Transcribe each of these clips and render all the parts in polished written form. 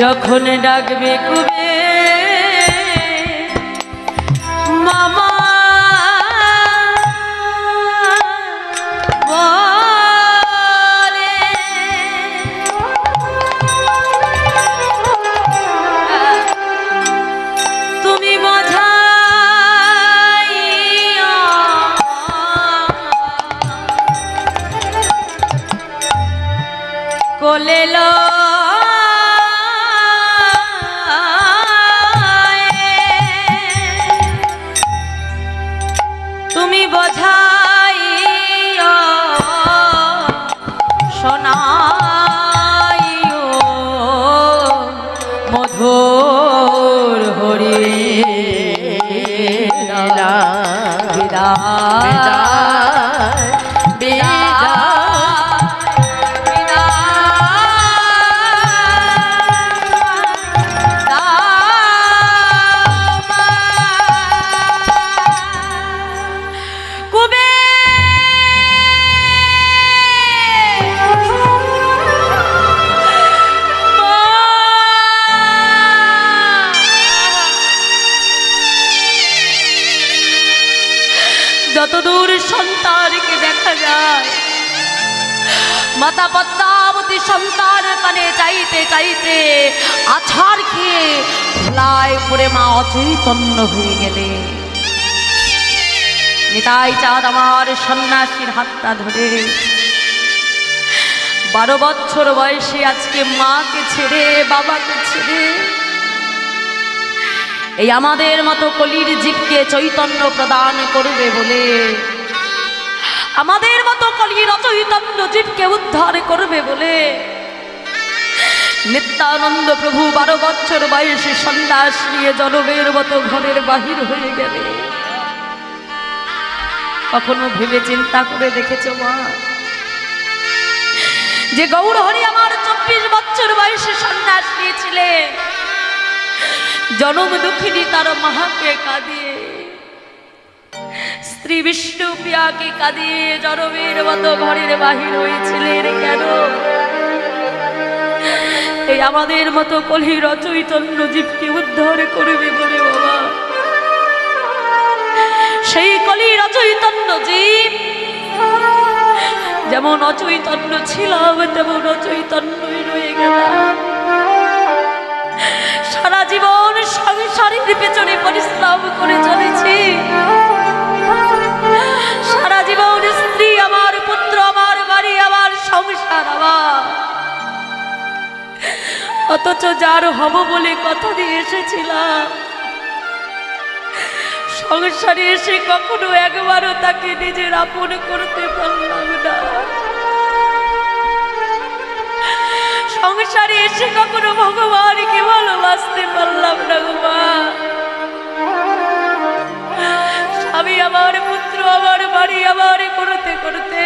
যখন ডাকবে কুবে মামা বলে তুমি বোঝাইয়া কোলে তুমি বোঝাইও শোনাইও মধুর হরি যতদূর সন্তানকে দেখা যায় মাতা পদ্মাবতী সন্তান কানে চাইতে চাইতে আছাড় খেয়ে ধুলায় পড়ে মা অচৈতন্য হয়ে গেলে নিতাই চাঁদ আমার সন্ন্যাসীর হাতটা ধরে 12 বছর বয়সে আজকে মাকে ছেড়ে বাবাকে ছেড়ে এই আমাদের মতো কলির জীবকে চৈতন্য প্রদান করবে বলে আমাদের মতো কলির অচৈতন্য জীবকে উদ্ধার করবে বলে নিত্যানন্দ প্রভু 12 বছর বয়সে সন্ন্যাস নিয়ে জনমের মতো ঘরের বাহির হয়ে গেলে কখনো ভেবে চিন্তা করে দেখেছো মা যে গৌরহরি আমার 24 বছর বয়সে সন্ন্যাস নিয়েছিলেন জনম দুঃখিনী তার মাকে কাঁদিয়ে স্ত্রী বিষ্ণু প্রিয়াকে কাঁদিয়ে জনমের মতো ঘরের বাহির হয়েছিলেন কেন এই আমাদের মতো কলির অচৈতন্য জীবকে উদ্ধার করবে বলে বাবা সেই কলির অচৈতন্য জীব যেমন অচৈতন্য ছিলাম তেমন অচৈতন্যই রয়ে গেলাম সারা জীবন সংসারের পেছনে পরিশ্রম করে চলেছি সারা জীবন স্ত্রী আমার পুত্র আমার বাড়ি আমার সংসার আমার অথচ যার হব বলে কথা দিয়ে এসেছিলাম সংসারে এসে কখনো একবারও তাকে নিজের আপন করতে পারলাম না সংসারে এসে কখনো ভগবানকে ভালোবাসতে পারলাম না গো মা স্বামী আমার পুত্র আমার বাড়ি আমার করতে করতে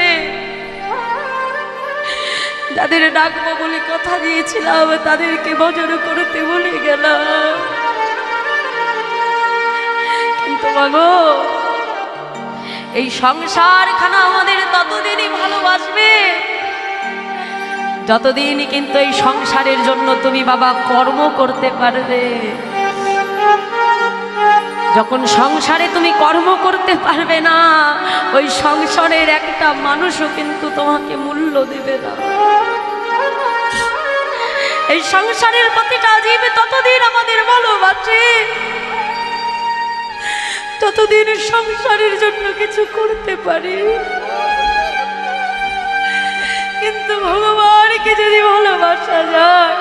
যাদের ডাকবো বলে কথা দিয়েছিলাম তাদেরকে ভজন করতে ভুলে গেলাম কিন্তু মাগো এই সংসারখানা আমাদের ততদিনই ভালোবাসবে যতদিন কিন্তু এই সংসারের জন্য তুমি বাবা কর্ম করতে পারবে যখন সংসারে তুমি কর্ম করতে পারবে না ওই সংসারের একটা মানুষও কিন্তু তোমাকে মূল্য দেবে না এই সংসারের প্রতিটা জীব ততদিন আমাদের ভালোবাসে ততদিন সংসারের জন্য কিছু করতে পারি কিন্তু ভগবানকে যদি ভালোবাসা যায়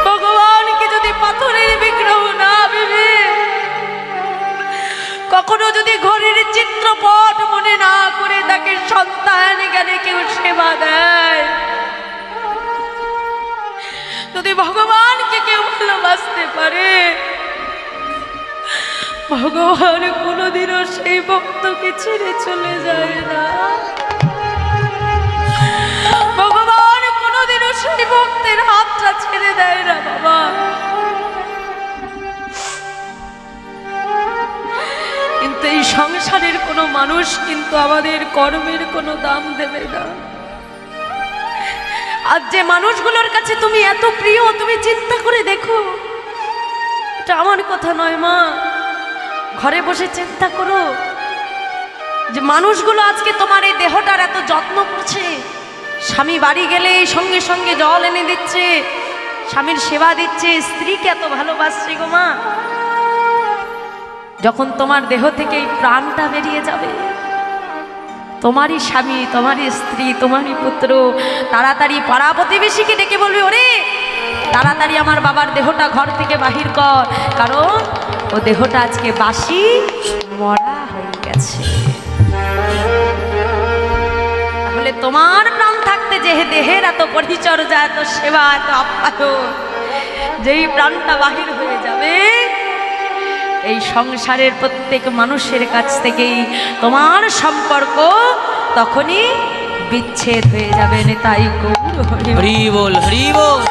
ভগবানকে যদি পাথরের বিগ্রহ না ভেবে কখনো যদি ঘরের চিত্রপট মনে না করে তাকে সন্তান জ্ঞানে কেউ সেবা দেয় যদি ভগবানকে কেউ ভালোবাসতে পারে ভগবান কোনোদিনও সেই ভক্তকে ছেড়ে চলে যায় না ভগবান কোনোদিনও সেই ভক্তের হাতটা ছেড়ে দেয় না বাবা কিন্তু এই সংসারের কোনো মানুষ কিন্তু আমাদের কর্মের কোনো দাম দেবে না আর যে মানুষগুলোর কাছে তুমি এত প্রিয়, তুমি চিন্তা করে দেখো, এটা আমার কথা নয় মা, ঘরে বসে চিন্তা করো যে মানুষগুলো আজকে তোমার এই দেহটার এত যত্ন করছে। স্বামী বাড়ি গেলে সঙ্গে সঙ্গে জল এনে দিচ্ছে, স্বামীর সেবা দিচ্ছে, স্ত্রীকে এত ভালোবাসছে গো মা। যখন তোমার দেহ থেকে এই প্রাণটা বেরিয়ে যাবে, তোমারই স্বামী, তোমারই স্ত্রী, তোমারই পুত্র তাড়াতাড়ি পাড়া প্রতিবেশীকে ডেকে বলবে, ওরে তাড়াতাড়ি আমার বাবার দেহটা ঘর থেকে বাহির কর, কারণ ও দেহটা আজকে বাসি মরা হয়ে গেছে। তাহলে তোমার প্রাণ থাকতে যে দেহের এত পরিচর্যা, এত সেবা, এত আপ্যায়ন, যেই প্রাণটা বাহির হয়ে যাবে, এই সংসারের প্রত্যেক মানুষের কাছ থেকেই তোমার সম্পর্ক তখনই বিচ্ছেদ হয়ে যাবে। নেতাই গৌর হরি বল, হরি বল।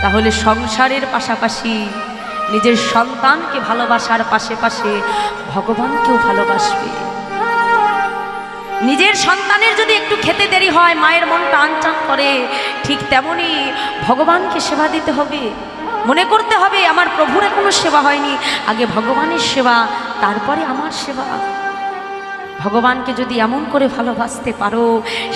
তাহলে সংসারের পাশাপাশি নিজের সন্তানকে ভালোবাসার পাশে ভগবানকেও ভালোবাসবে। নিজের সন্তানের যদি একটু খেতে দেরি হয়, মায়ের মনটা আনচান করে, ঠিক তেমনি ভগবানকে সেবা দিতে হবে। মনে করতে হবে আমার প্রভুর এখনো সেবা হয়নি, আগে ভগবানের সেবা, তারপরে আমার সেবা। ভগবানকে যদি এমন করে ভালোবাসতে পারো,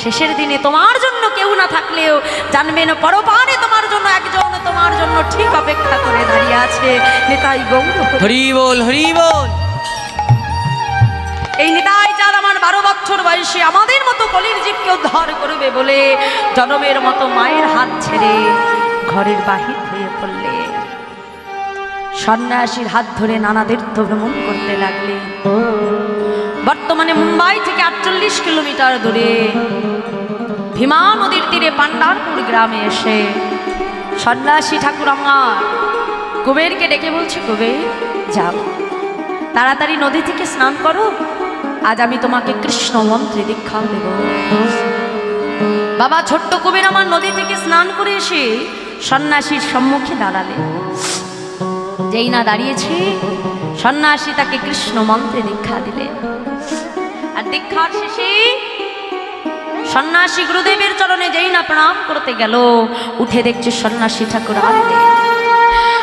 শেষের দিনে তোমার জন্য কেউ না থাকলেও জানবে না পরপারে তোমার জন্য একজন তোমার জন্য ঠিক অপেক্ষা করে দাঁড়িয়ে আছে। নিতাই গৌর হরি বল, হরি বল। এই নিতাই চাঁদ আমার 12 বছর বয়সে আমাদের মতো কলির জীবকে উদ্ধার করবে বলে জনমের মতো মায়ের হাত ছেড়ে ঘরের বাহির হয়ে পড়লে, সন্ন্যাসীর হাত ধরে নানা তীর্থ ভ্রমণ করতে লাগলে। বর্তমানে মুম্বাই থেকে 48 কিলোমিটার দূরে ভীমা নদীর তীরে পান্ডারপুর গ্রামে এসে সন্ন্যাসী ঠাকুর আমার কুবেরকে ডেকে বলছে, কুবের যাও তাড়াতাড়ি নদী থেকে স্নান করো, আজ আমি তোমাকে কৃষ্ণ মন্ত্রে দীক্ষা দেব। বাবা ছোট্ট কুবের আমার নদী থেকে স্নান করে এসে সন্ন্যাসীর সম্মুখে দাঁড়ালে। যেই না দাঁড়িয়েছে, সন্ন্যাসী তাকে কৃষ্ণ মন্ত্রে দীক্ষা দিলে। আর দীক্ষার শেষে সন্ন্যাসী গুরুদেবের চরণে যেই না প্রণাম করতে গেল, উঠে দেখছে সন্ন্যাসী ঠাকুর আনলে।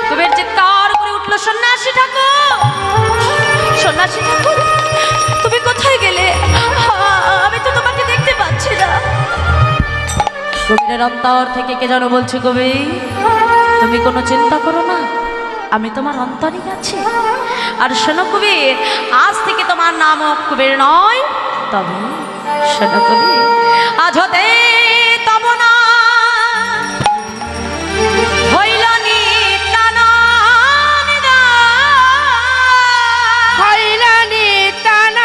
কুবের চিৎকার করে উঠল, সন্ন্যাসী ঠাকুর, সন্ন্যাসী ঠাকুর তুমি কোথায় গেলে? আমি তো তোমাকে দেখতে পাচ্ছি না। কবিরের অন্তর থেকে কে যেন বলছে, কবির তুমি কোনো চিন্তা করো না, আমি তোমার অন্তরে আছি। আর শোনো কবির, আজ থেকে তোমার নাম কুবের নয়, তবে শোনো কবির, আজ হতে তব না হইল নিত্যানন্দ, হইল নিত্যানন্দ।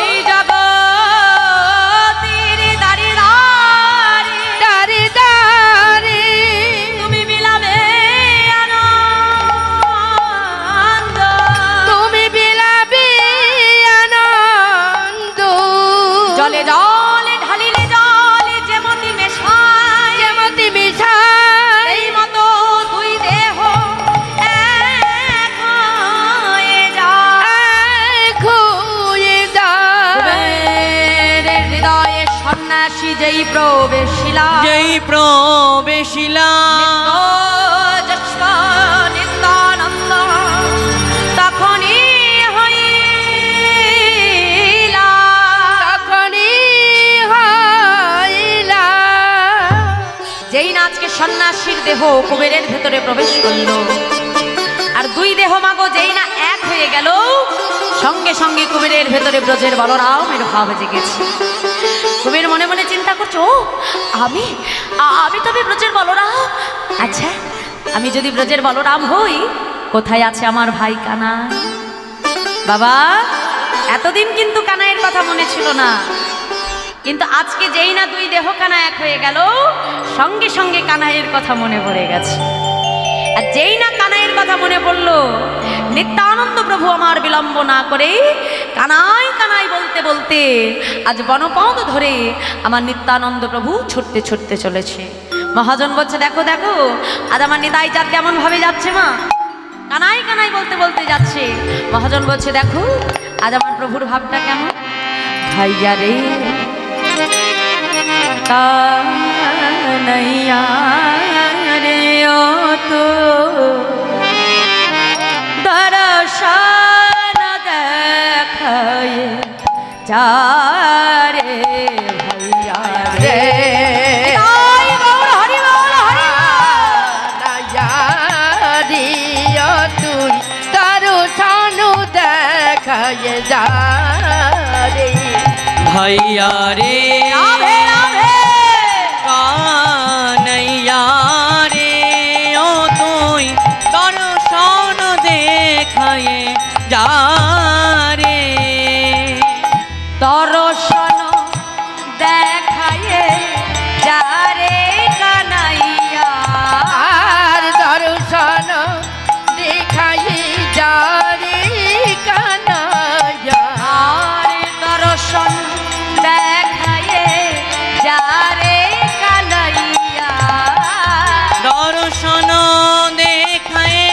এই জগতের দাঁড়ি দাঁড়ি দাঁড়ি তুমি বিলাবে আনন্দ, তুমি বিলাবে আনন্দ। জলে জলে ঢালিলে জলে যেমতি মেশায়, যেমতি মেশায়, এই মতো দুই দেহ এক হয়ে যায়, এক হয়ে যায়। কুবেরের হৃদয়ে সন্ন্যাসী যেই প্রবেশিলা, যেই প্রবেশিলা, নিত্য নিত্যানন্দ তখনই হইলা, তখনই হইলা। যেই না আজকে সন্ন্যাসীর দেহ কুবেরের ভেতরে প্রবেশ করল, আর দুই দেহ মাগো যেই না এক হয়ে গেল, সঙ্গে সঙ্গে কুবেরের ভেতরে ব্রজের বলরামের ভাব জেগেছে। কুবের মনে মনে চিন্তা করছো, আমি তবে ব্রজের বলরাম? আচ্ছা, আমি যদি ব্রজের বলরাম হই, কোথায় আছে আমার ভাই কানাই? বাবা এতদিন কিন্তু কানাইয়ের কথা মনে ছিল না, কিন্তু আজকে যেই না দুই দেহ কানা এক হয়ে গেল, সঙ্গে সঙ্গে কানাইয়ের কথা মনে পড়ে গেছে। আর যেই না কানাইয়ের কথা মনে পড়লো, নিত্যানন্দ প্রভু আমার বিলম্ব না করে কানাই কানাই বলতে বলতে আজ বনপথ ধরে আমার নিত্যানন্দ প্রভু ছুটতে ছুটতে চলেছে। মহাজন বলছে, দেখো দেখো আজ আমার নিতাই চাঁদ কেমন ভাবে যাচ্ছে মা, কানাই কানাই বলতে বলতে যাচ্ছে। মহাজন বলছে, দেখো আজ আমার প্রভুর ভাবটা কেমন। ভাইয়া রে কানাইয়া রে ও তো দর্শন দেখায় যা রে ভাইয়া রে भैया रे कानैया रे ओ तुई दर्शन देखाए जा रे दर्शन देखाए जा रे कानैया दर्शन देखाए जा रे कानैया दर्शन देखाए जा रे कानैया दर्शन देखाए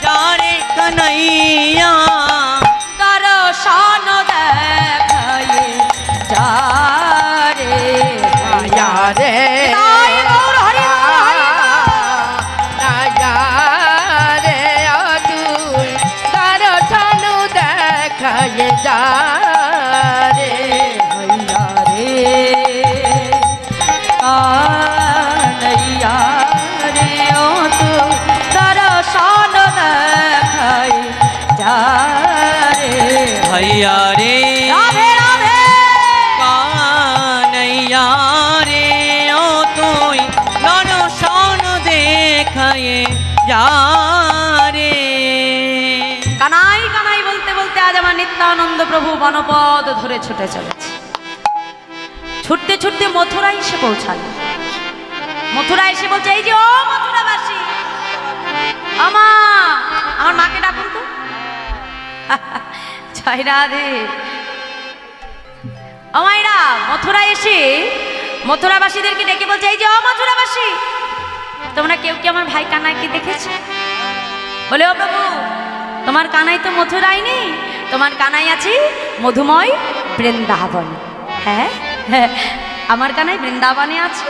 जा रे कन्हैया दर्शन देखाए जा रे भैया रे जा रे भैया रे कानैया रे ओ तू दर्शन देखाए जा रे भैया रे राधे राधे कानैया रे ओ तुई दर्शन देखाए जा रे কানাই কানাই বলতে বলতে আজ আমার নিত্যানন্দ প্রভু বনপদ ধরে ছুটে চলেছে। ছুটতে ছুটতে মথুরায় এসে পৌঁছালো। মথুরায় এসে বলছে, এই যে ও মথুরাবাসী, আমা আমার মাকে ডাকুন তো। জয় রাধে। আমায়রা মথুরায় এসে মথুরাবাসীদেরকে ডেকে বলছে, এই যে ও মথুরাবাসী, তোমরা কেউ কি আমার ভাই কানাইকে দেখেছো? বলে, ও প্রভু, তোমার কানাই তো মথুরাই নেই, তোমার কানাই আছে মধুময় বৃন্দাবন। হ্যাঁ হ্যাঁ, আমার কানাই বৃন্দাবনে আছে।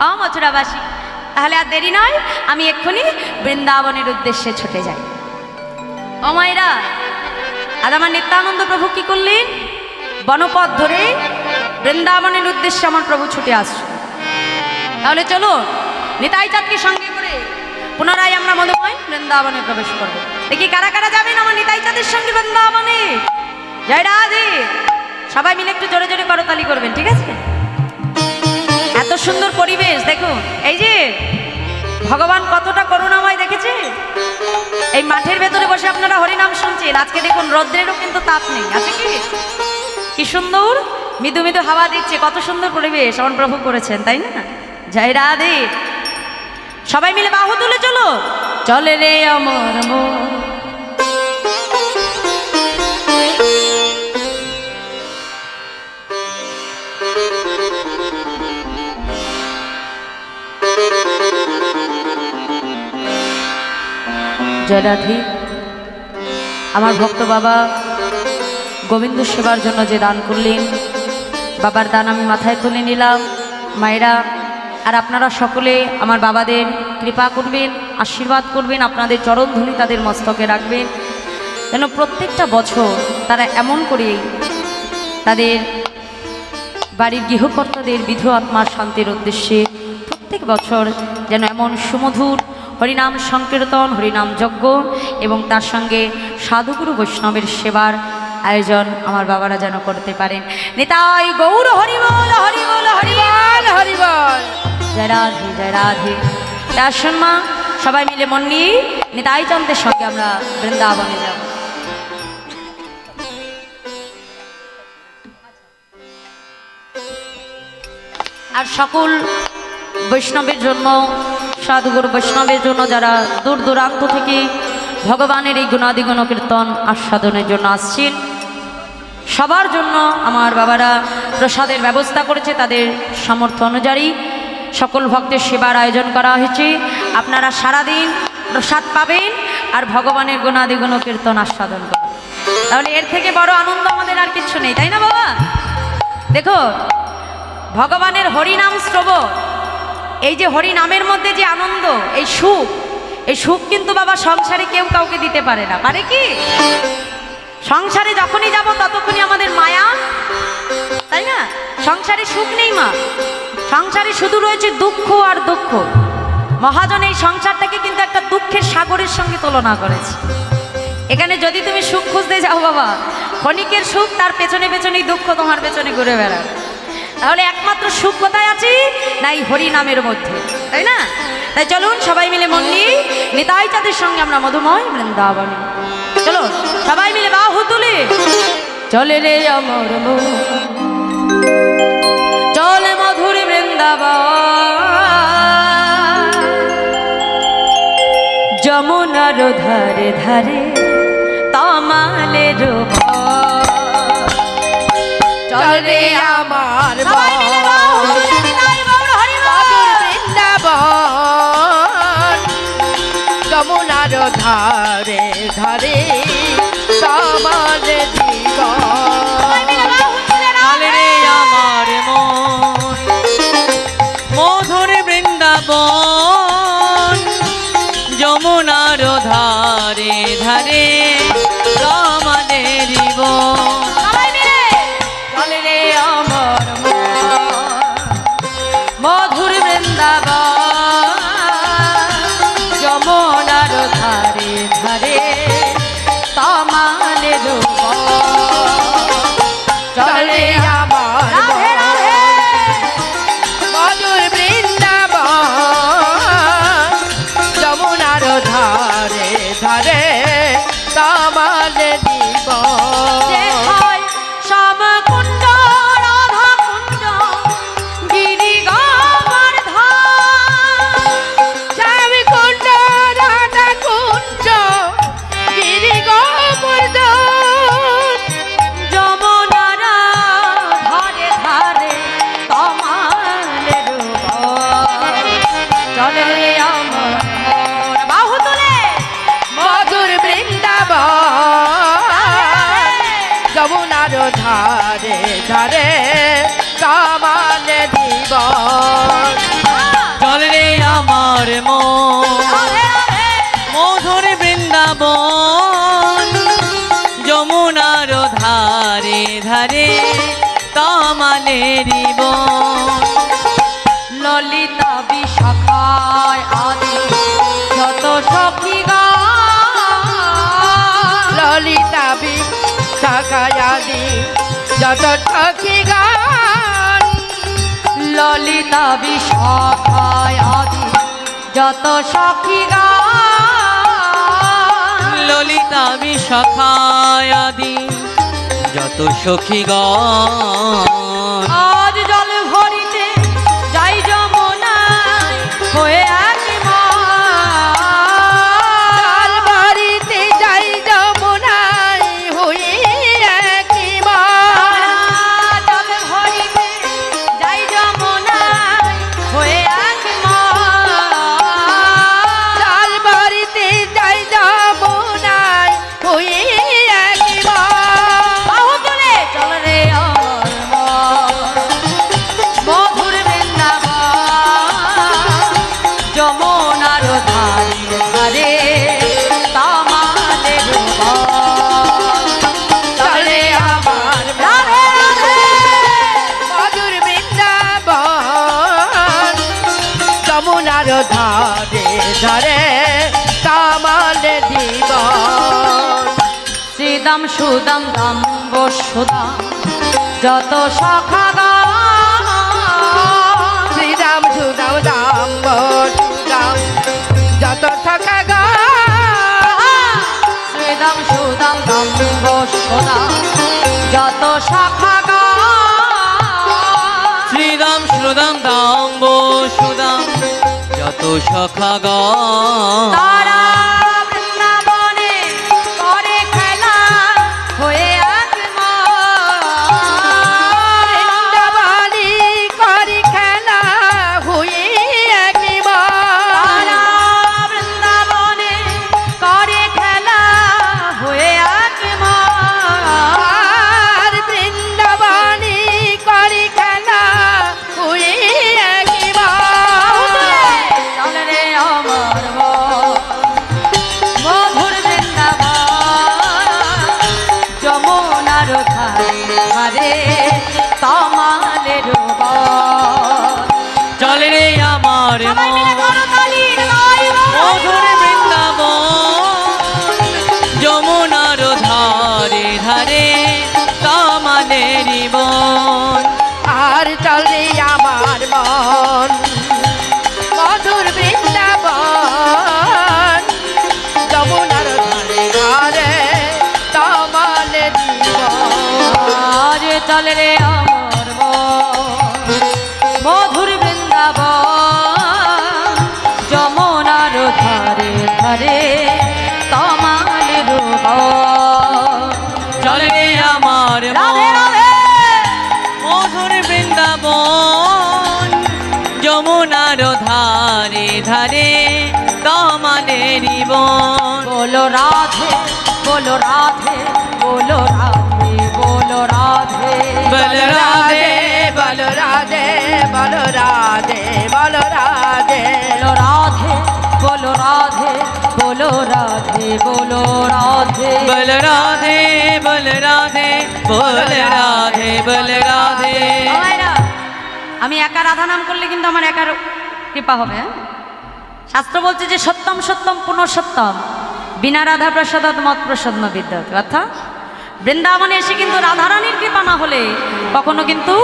ও মথুরাবাসী, তাহলে আর দেরি নয়, আমি এক্ষুনি বৃন্দাবনের উদ্দেশ্যে ছুটে যাই। ও মায়েরা, আজ আমার নিত্যানন্দ প্রভু কি করলেন? বনপথ ধরে বৃন্দাবনের উদ্দেশ্যে আমার প্রভু ছুটে আসছে। তাহলে চলো নিতাই চাঁদকে সঙ্গে করে পুনরায় আমরা মধুময় বৃন্দাবনে প্রবেশ করব। দেখি কারা কারা যাবেন আমার নিতাই চাঁদের সঙ্গে বৃন্দাবনে। জয় রাধে। সবাই মিলে একটু জোরে জোরে করতালি করবেন, ঠিক আছে? এত সুন্দর পরিবেশ দেখুন। এই যে ভগবান কতটা করুণাময় দেখেছে। এই মাঠের ভেতরে বসে আপনারা হরিনাম শুনছেন। আজকে দেখুন রৌদ্রেরও কিন্তু তাপ নেই, আছে কি? কি সুন্দর মৃদু মৃদু হাওয়া দিচ্ছে। কত সুন্দর পরিবেশ আমার প্রভু করেছেন, তাই না? জয় রাধে। সবাই মিলে বাহু তুলে চলো, চলে রে আমার মন। জয় রাধে। আমার ভক্ত বাবা গোবিন্দ সেবার জন্য যে দান করলেন, বাবার দান আমি মাথায় তুলে নিলাম। মায়েরা আর আপনারা সকলে আমার বাবাদের কৃপা করবেন, আশীর্বাদ করবেন, আপনাদের চরণধুলি তাদের মস্তকে রাখবেন, যেন প্রত্যেকটা বছর তারা এমন করে তাদের বাড়ির গৃহকর্তাদের বিধু আত্মার শান্তির উদ্দেশ্যে প্রত্যেক বছর যেন এমন সুমধুর হরিনাম সংকীর্তন, হরিনাম যজ্ঞ এবং তার সঙ্গে সাধুগুরু বৈষ্ণবের সেবার আয়োজন আমার বাবারা যেন করতে পারেন। নিতাই গৌর হরিবল হরিবল হরিবল হরিবল। জয় রাধে জয় রাধে। আসুন মা, সবাই মিলে মন নিয়ে নিতাই চাঁদের সঙ্গে আমরা বৃন্দাবনে যাব। আর সকল বৈষ্ণবের জন্য, সাধুগুরু বৈষ্ণবের জন্য যারা দূর দূরান্ত থেকে ভগবানের এই গুণাদি গুণ কীর্তন আস্বাদনের জন্য আসছেন, সবার জন্য আমার বাবারা প্রসাদের ব্যবস্থা করেছে। তাদের সামর্থ্য অনুযায়ী সকল ভক্তের সেবার আয়োজন করা হয়েছে। আপনারা সারাদিন প্রসাদ পাবেন আর ভগবানের গুণাদি গুণ কীর্তন আস্বাদন করবেন। তাহলে এর থেকে বড় আনন্দ আমাদের আর কিছু নেই, তাই না বাবা? দেখো ভগবানের হরিনাম শ্রবণ, এই যে হরিনামের মধ্যে যে আনন্দ, এই সুখ কিন্তু বাবা সংসারে কেউ কাউকে দিতে পারে না। পারে কি? সংসারে যখনই যাব ততক্ষণই আমাদের মায়া, তাই না? সংসারে সুখ নেই মা, সংসারে শুধু রয়েছে দুঃখ আর দুঃখ। মহাজন এই সংসারটাকে কিন্তু একটা দুঃখের সাগরের সঙ্গে তুলনা করেছে। এখানে যদি তুমি সুখ খুঁজতে যাও বাবা, ক্ষণিকের সুখ, তার পেছনে পেছনেই দুঃখ তোমার পেছনে ঘুরে বেড়াবে। তাহলে একমাত্র সুখ কোথায় আছে? না এই হরিনামের মধ্যে, তাই না? তাই চলুন সবাই মিলে মন্ডি নিতাই চাঁদের সঙ্গে আমরা মধুময় বৃন্দাবনে চলো, সবাই মিলে বাহু তুলে চলে রে আমার মন, চলে মধুর বৃন্দাবন, যমুনার ধারে ধারে তমালের চলে আমার বৃন্দাবন, যমুনার ধারে ধারে সমাজ জীবন। চলে রে আমার মন মধুর বৃন্দাবন, যমুনার ধারে ধারে আমাদের জীবন। চলে রে আমার মধুর বৃন্দাবন, যমুনার ধারে ধারে তমালের চলে আমার মধুর বৃন্দাবন, যমুনার ধারে ধারে সমাজ জীবন। যমুনার ধারে ধারে কামাল জীবন। চল রে আমার মন মধুর বৃন্দাবন, যমুনার ধারে ধারে কামালের বন। ললিতা বিশাখায় আদি যত সখী ললিতা বিশাখায়াদি যত সখী গান, ললিতা বিশাখায় আদি যত সখী ললিতা বিশাখায় আদি যত সখীগণ, আজ জল ভরিতে যাই যমুনায় হয়ে আছি জল ভরিতে যাই যমুনায় হয়ে একই মান। জল ভরিতে যাই যমুনায় হয়ে আছি জল ভরিতে যাই যমুনায় হয়ে একই মান। বাহু তুলে চল রে আমার মধুর বৃন্দাবন, যমুনার ধারে ধারে তামালের চলে আমার মধুর বৃন্দাবন, যমুনার ধারে ধারে কামাল জীবন। শ্রীদাম সুদাম দাম্ব সুদাম যত সখা শ্রীরাম সুদাম দাম্ব সুদাম যত সখা শ্রীদাম সুদাম দাম্ব সুদাম যত সখা শ্রীরাম সুদাম দাম্ব সুদাম যত সখাগণ, তারা বৃন্দাবনে করে খেলা হয়ে আত্মা বৃন্দাবনী করি খেলা হয়ে একই মান। তারা বৃন্দাবনে করে খেলা হয়ে আত্মা আর বৃন্দাবনী করি ধারে ধারে তমালের বন। চল রে আমার সবাই মিলে মন করতালি, নয় বড়। মধুর বৃন্দাবন, যমুনার ধারে ধারে তমালেরি বন। আর চল রে আমার মন মধুর বৃন্দাবন, যমুনার ধারে ধারে তমালের জীবন। আর চল রে আমার মন মধুর বৃন্দাবন, যমুনার ধারে ধারে তমালের বন। চল রে আমার রাধে মন রাধে। মধুর বৃন্দাবন, যমুনার ধারে ধারে তমালেরি বন। बोलो राधे बोलो राधे बोलो राधे बोलो राधे বল রাধে বল রাধে বল রাধে বল রাধে बोलो राधे बोलो राधे बोलो राधे बोलो राधे। বল রাধে বল রাধে বল রাধে বল রাধে। ও মায়েরা, আমি একা রাধা নাম করলে কিন্তু আমার একার কৃপা হবে। হ্যাঁ? শাস্ত্র বলছে যে সত্যম সত্যম পুনঃসত্যম, বিনা রাধা প্রসাদাৎ মত প্রসাদ ন বিদ্যতে। অর্থাৎ বৃন্দাবনে এসে কিন্তু রাধারানীর কৃপা না হলে কখনো কিন্তু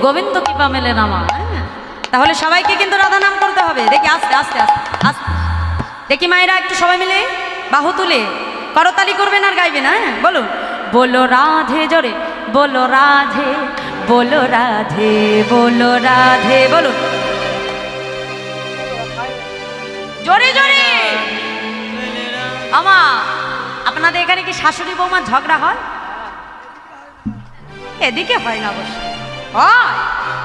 গোবিন্দ কৃপা মেলে না মা। হ্যাঁ? তাহলে সবাইকে কিন্তু রাধা নাম করতে হবে। দেখি আস্তে আস্তে আস্তে আস্তে দেখি মায়েরা একটু সবাই মিলে বাহু তুলে করতালি করবেন আর গাইবেন। হ্যাঁ বলুন, বলো রাধে জোরে, বলো রাধে বলো রাধে বলো রাধে, বলুন জোরে জোরে। আমা, আপনাদের এখানে কি শাশুড়ি বৌমার ঝগড়া হয়? এদিকে হয় না অবশ্য, হয়।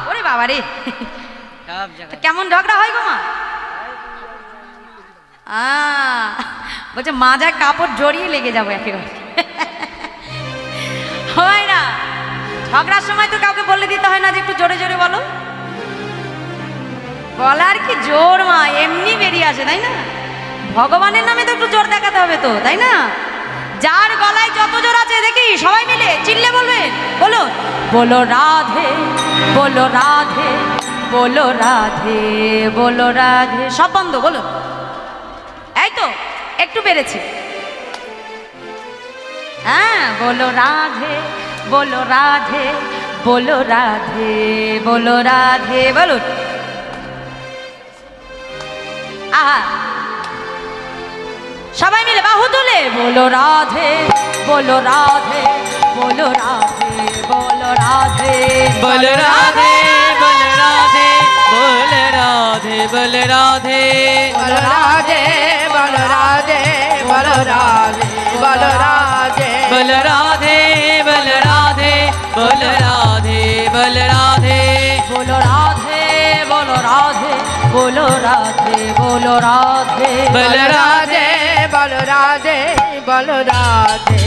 ওরে বাবা রে, তো কেমন ঝগড়া হয় গো মা? বলছে মাজায় কাপড় জড়িয়ে লেগে যাবো একেবারে। হয় না, ঝগড়ার সময় তো কাউকে বলে দিতে হয় না যে একটু জোরে জোরে বলো। বলার কি জোর মা, এমনি বেরিয়ে আসে, তাই না? ভগবানের নামে তো একটু জোর দেখাতে হবে তো, তাই না? যার গলায় যত জোর আছে দেখি সবাই মিলে চিল্লে বলবেন, বলো বলো রাধে বলো রাধে বলো রাধে বলো রাধে। সব বন্ধ, বলো। এই তো একটু বেড়েছে। হ্যাঁ, বলো রাধে বলো রাধে বলো রাধে বলো রাধে, বলুন। আহা, সবাই মিলে বাহু তুলে বলো রাধে বলো রাধে বলো রাধে বলো রাধে বল রাধে বল রাধে বল রাধে বল রাধে। বল রাধে বল রাধে বল রাধে বল রাধে বল রাধে বল রাধে বল রাধে বল রাধে। बोलो राधे बोलो राधे बोलो राधे बोलो राधे বল রাধে বল রাধে বল রাধে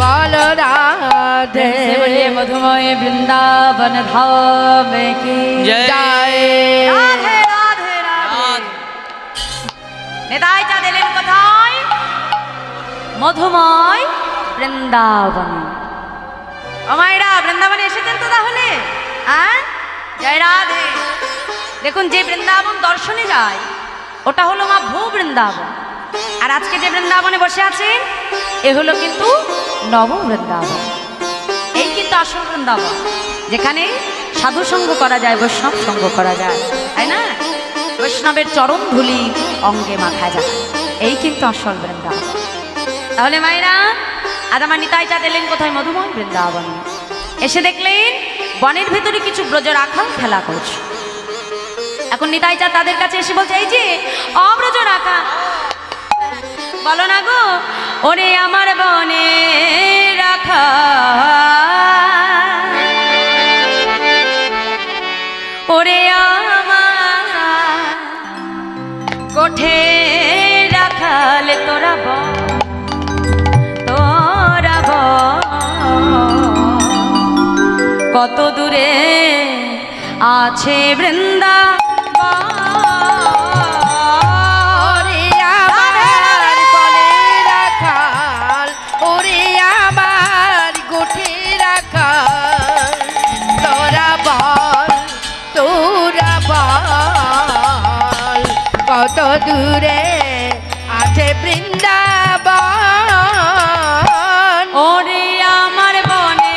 বল রাধে। से बोलिए मधुमय वृंदावन धाम की जय। राधे राधे राधे। নেতাই চা দিলেন কোথায়? মধুময় বৃন্দাবনে। ও মায়েরা, বৃন্দাবনে এসেছেন তো তাহলে? হ্যাঁ, জয় রাধে। দেখুন, যে বৃন্দাবন দর্শনে যায় ওটা হলো মা ভূ বৃন্দাবন, আর আজকে যে বৃন্দাবনে বসে আছেন এ হলো কিন্তু নব বৃন্দাবন। এই কিন্তু আসল বৃন্দাবন, যেখানে সাধু সঙ্গ করা যায়, বৈষ্ণব সঙ্গ করা যায়, তাই না? বৈষ্ণবের চরণ ধুলি অঙ্গে মাখা যায়, এই কিন্তু আসল বৃন্দাবন। তাহলে মায়েরা, আজ আমার নিতাই চা দিলেন কোথায়? মধুময় বৃন্দাবন। এসে দেখলেন বনের ভেতরে কিছু ব্রজ রাখাল খেলা করছে। এখন নিতাই চা তাদের কাছে এসে বলছে, এই যে অব্রজ রাখা, বলো না গো, ওরে আমার বনে রাখা, ওরে আমার কোঠে রাখাল, তোরা বল তোরা বল কত দূরে আছে বৃন্দাবন। ওরে আমার বলে রাখাল, ওরে আমার গোঠে রাখাল, দূরে আছে বৃন্দাবন। ওরে আমার বনে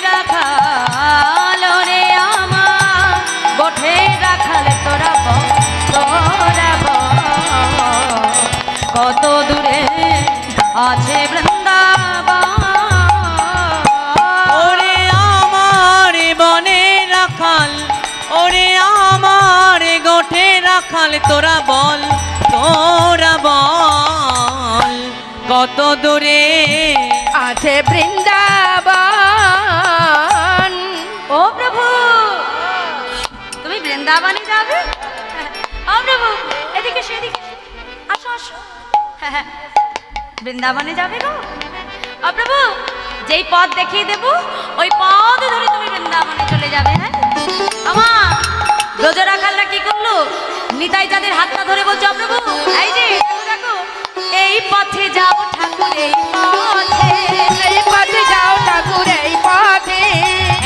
রাখাল, ওরে আমার গোঠে রাখাল, তোরা কত দূরে আছে বৃন্দাবন। ওরে আমার বনে রাখাল, ওরে আমার গোঠে রাখাল, তোরা বল কত দূরে আছে বৃন্দাবন। ও প্রভু, তুমি বৃন্দাবনে যাবে? ও প্রভু, এদিকে সেদিকে আসো আসো। বৃন্দাবনে যাবে গো? ও প্রভু, যেই পথ দেখিয়ে দেব ওই পথ ধরে তুমি বৃন্দাবনে চলে যাবে। হ্যাঁ আমার ব্রজরাখালরা কি করলো? নিতাই যাদের হাতটা ধরে বলছে, ও প্রভু এই যে দেখো, এই পথে যাও ঠাকুর, এই পথে, এই পথে যাও ঠাকুর, এই পথে,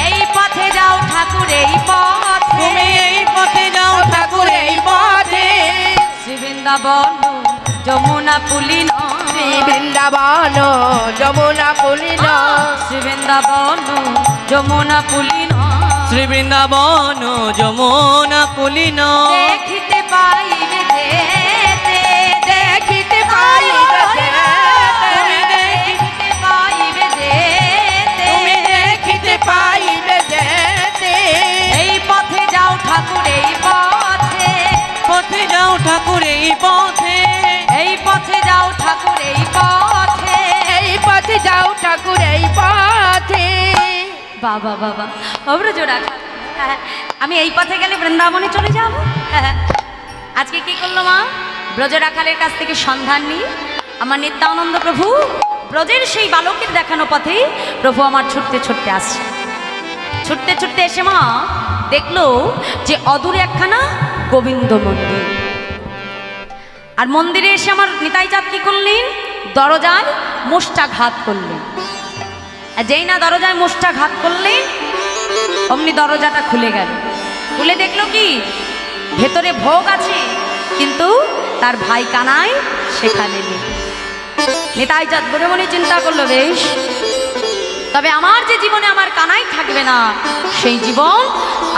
এই পথে যাও ঠাকুর, এই পথে, তুমি এই পথে যাও ঠাকুর, এই পথে। শ্রী বৃন্দাবন যমুনা পুলিন, শ্রী বৃন্দাবন যমুনা পুলিন, শ্রী বৃন্দাবন যমুনা পুলিন, শ্রী বৃন্দাবন যমুনা পুলিন। দেখিতে পাইবে যেতে, দেখিতে পাইবে তুমি দেখিতে পাইবে যেতে, তুমি দেখিতে পাইবে যেতে। এই পথে যাও ঠাকুর, এই পথে, পথে যাও ঠাকুর, এই পথে, এই পথে যাও ঠাকুর, এই পথে, এই পথে যাও ঠাকুর, এই পথে। বাবা বাবা ব্রজরাখাল, আমি এই পথে গেলে বৃন্দাবনে চলে যাব। আজকে কি করলো মা? ব্রজরাখালের কাছ থেকে সন্ধান নিয়ে আমার নিত্যানন্দ প্রভু ব্রজের সেই বালকের দেখানো পথেই প্রভু আমার ছুটতে ছুটতে আসছে। ছুটতে ছুটতে এসে মা দেখলো যে অদূরে একখানা গোবিন্দ মন্দির। আর মন্দিরে এসে আমার নিতাই চাঁদ কি করলেন? দরজায় মুষ্টাঘাত করলেন। আর যেই না দরজায় মুষ্টাঘাত করলেন, অমনি দরজাটা খুলে গেল। খুলে দেখলো কি ভেতরে ভোগ আছে, কিন্তু তার ভাই কানাই সেখানে নেই। নিতাই চাঁদ মনে মনে চিন্তা করলো, বেশ, তবে আমার যে জীবনে আমার কানাই থাকবে না, সেই জীবন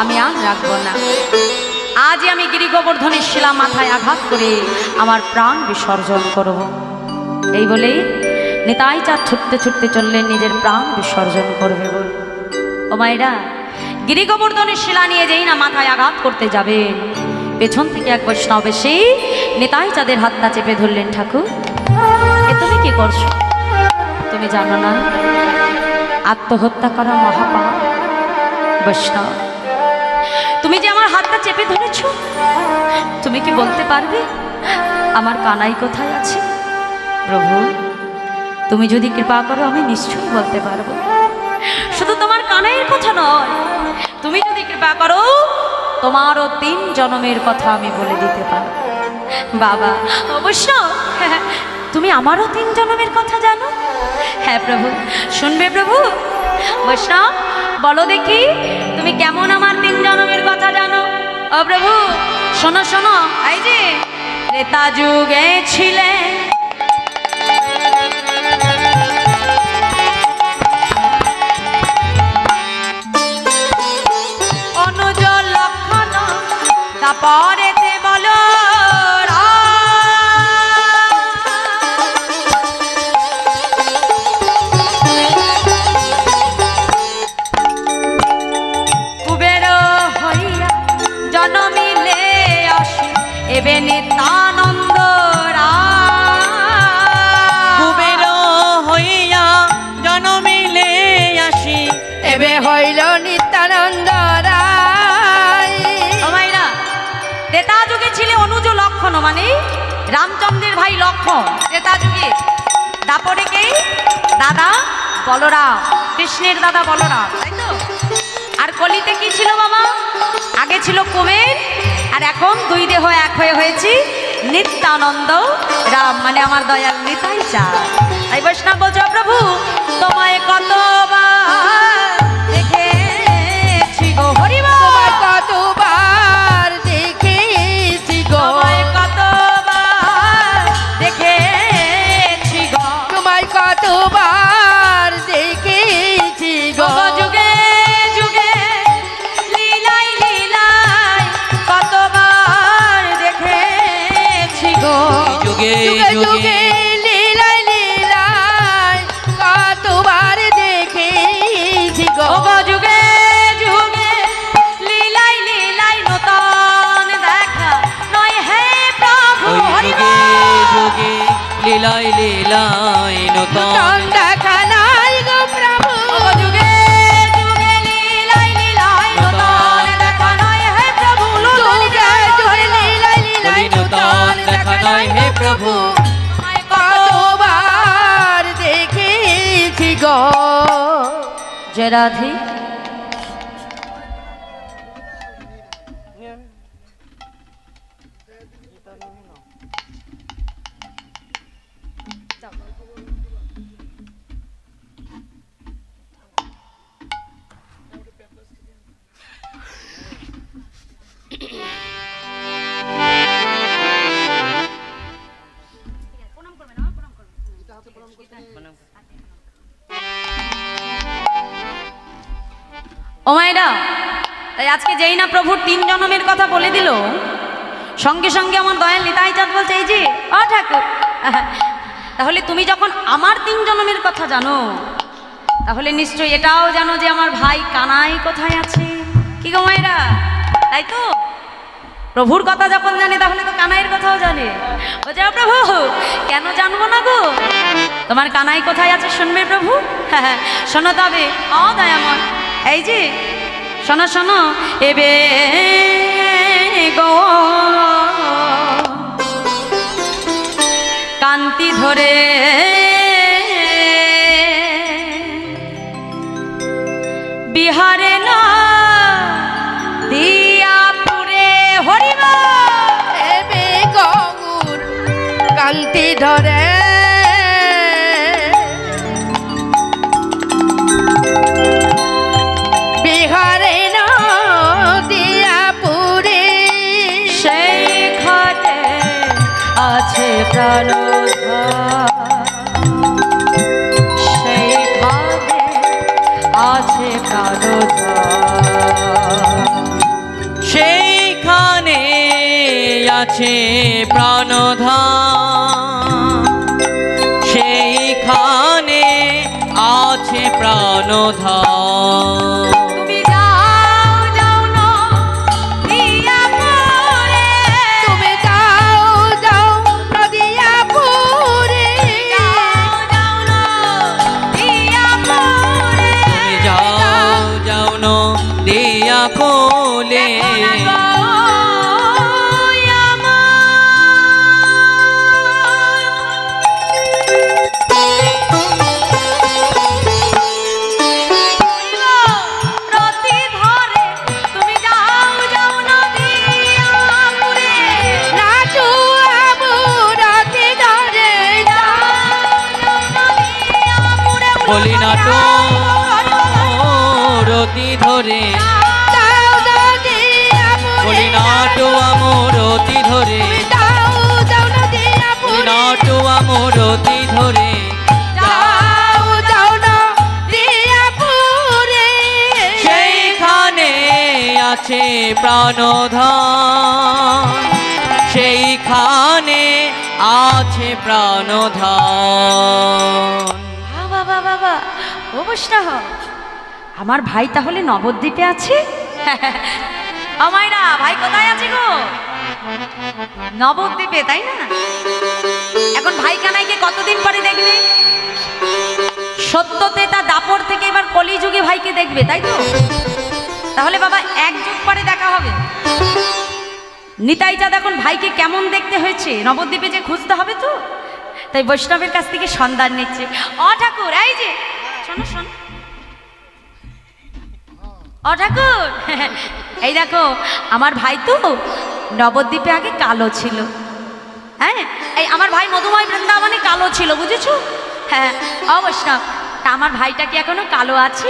আমি আর রাখবো না। আজই আমি গিরি গোবর্ধনের শিলা মাথায় আঘাত করে আমার প্রাণ বিসর্জন করব। এই বলেই নিতাই চাঁদ ছুটতে ছুটতে চললেন নিজের প্রাণ বিসর্জন করবে বলে। ও মায়েরা, গিরি গোবর্ধনের শিলা নিয়ে যেই না মাথায় আঘাত করতে যাবেন, পেছন থেকে এক বৈষ্ণব এসে নিতাই চাঁদের হাতটা চেপে ধরলেন। ঠাকুর, এ তুমি কি করছো? তুমি জানো না আত্মহত্যা করা মহাপাপ? বৈষ্ণব, তুমি যে আমার হাতটা চেপে ধরেছ, তুমি কি বলতে পারবে আমার কানাই কোথায় আছে? প্রভু, তুমি যদি কৃপা করো আমি নিশ্চয়ই বলতে পারবো। শুধু তোমার কানাইয়ের কথা নয়, তুমি যদি কৃপা করো তোমারও 3 জন্মের কথা আমি বলে দিতে পারবো। বাবা, অবশ্য তুমি আমারও 3 জন্মের কথা জানো? হ্যাঁ প্রভু, শুনবে প্রভু? বৈষ্ণব, বলো দেখি তুমি কেমন আমার 3 জন্মের কথা জানো? ও প্রভু, শোনো শোনো। এই যে ত্রেতা যুগে ছিলে অনুজ লক্ষণ, তারপরেতে বলো কুবের হইয়া জনমিলে আসে এবে নিত্যানন্দ কুবের হইয়া জনমিলে আসি, এবে হইল নিত্যানন্দ রায়। ও মাইরা, ত্রেতা যুগে ছিল অনুজ লক্ষণ, মানে রামচন্দ্রের ভাই লক্ষণ ত্রেতা যুগে। দাপরে কে? দাদা বলরাম, কৃষ্ণের দাদা বলরাম, তাই তো? আর কলিতে কি ছিল বাবা? আগে ছিল কুবের, আর এখন 2 দেহ এক হয়ে হয়েছি নিত্যানন্দ রাম, মানে আমার দয়াল নিতাই চাঁদ। তাই বৈষ্ণব বলছো, প্রভু তোমায় কতবার দেখেছি গো হরিবল, তোমায় কতবার দেখেছি গো, তোমায় কতবার লীলায় লীলায় নূতন নূতন দেখা নাই গো প্রভু যুগে যুগে লীলায় লীলায় নূতন দেখা নয় হে প্রভু যুগে যুগে লীলায় লীলায় বলি নূতন দেখা নয় হে প্রভু কতবার দেখেছি গো জয় রাধে। ও মায়েরা, তাই আজকে যেই না প্রভুর 3 জন্মের কথা বলে দিল, সঙ্গে সঙ্গে আমার দয়াল নিতাই চাঁদ বলছে এই যে ও ঠাকুর, তাহলে তুমি যখন আমার 3 জন্মের কথা জানো, তাহলে নিশ্চয়ই এটাও জানো যে আমার ভাই কানাই কোথায় আছে। কি গো মায়েরা, তাই তো? প্রভুর কথা যখন জানে তাহলে তো কানাইয়ের কথাও জানে। ও যা প্রভু, কেন জানবো না গো? তোমার কানাই কোথায় আছে শুনবে প্রভু? হ্যাঁ, শোনো তবে ও দয়াময়, এই যে শোনো শোনো, এবে গো কান্তি ধরে বিহারে না দিয়াপুরে হরিবা এবে গৌর কান্তি ধরে বিহারে নদিয়াপুরে সেইখানে আছে প্রাণধার, সেইখানে আছে প্রাণধার, সেইখানে আছে প্রাণধান, সেইখানে আছে প্রাণধান। তুমি যাও যাও না দিয়াপুরে, তুমি যাও যাও নদিয়াপুরে যাও যাও না দিয়াপুরে, তুমি যাও যাও নো দিয়া কোলে, নাটু আমুরতে ধরে বলি নাটো রতি ধরে, দাও নদিয়াপুরে বলি নাটো আমরতি ধরে, দাও দাও বলি নদিয়াপুরে নাটো আমরতি ধরে, যাও যাও নদিয়াপুরে সেইখানে আছে প্রাণধান, সেইখানে আছে প্রাণধান। বাবা বাবা, ও বৈষ্ণব, আমার ভাই তাহলে নবদ্বীপে আছে? আমায়রা ভাই কোথায় আছে গো? নবদ্বীপে, তাই না? এখন ভাই কানাইকে কতদিন পরে দেখবে? সত্যতে তা দাপর থেকে এবার কলিযুগে ভাইকে দেখবে, তাই তো? তাহলে বাবা 1 যুগ পরে দেখা হবে। নিতাই চাঁদ এখন ভাইকে কেমন দেখতে হয়েছে নবদ্বীপে যে খুঁজতে হবে তো, তাই বৈষ্ণবের কাছ থেকে সন্ধান নিচ্ছে। ও ঠাকুর, এই যে শোনো শোনো, ও ঠাকুর, এই দেখো আমার ভাই তো নবদ্বীপে আগে কালো ছিল। হ্যাঁ, এই আমার ভাই মধুময় বৃন্দাবনে কালো ছিল, বুঝেছো? হ্যাঁ ও বৈষ্ণব, তা আমার ভাইটা কি এখনো কালো আছে?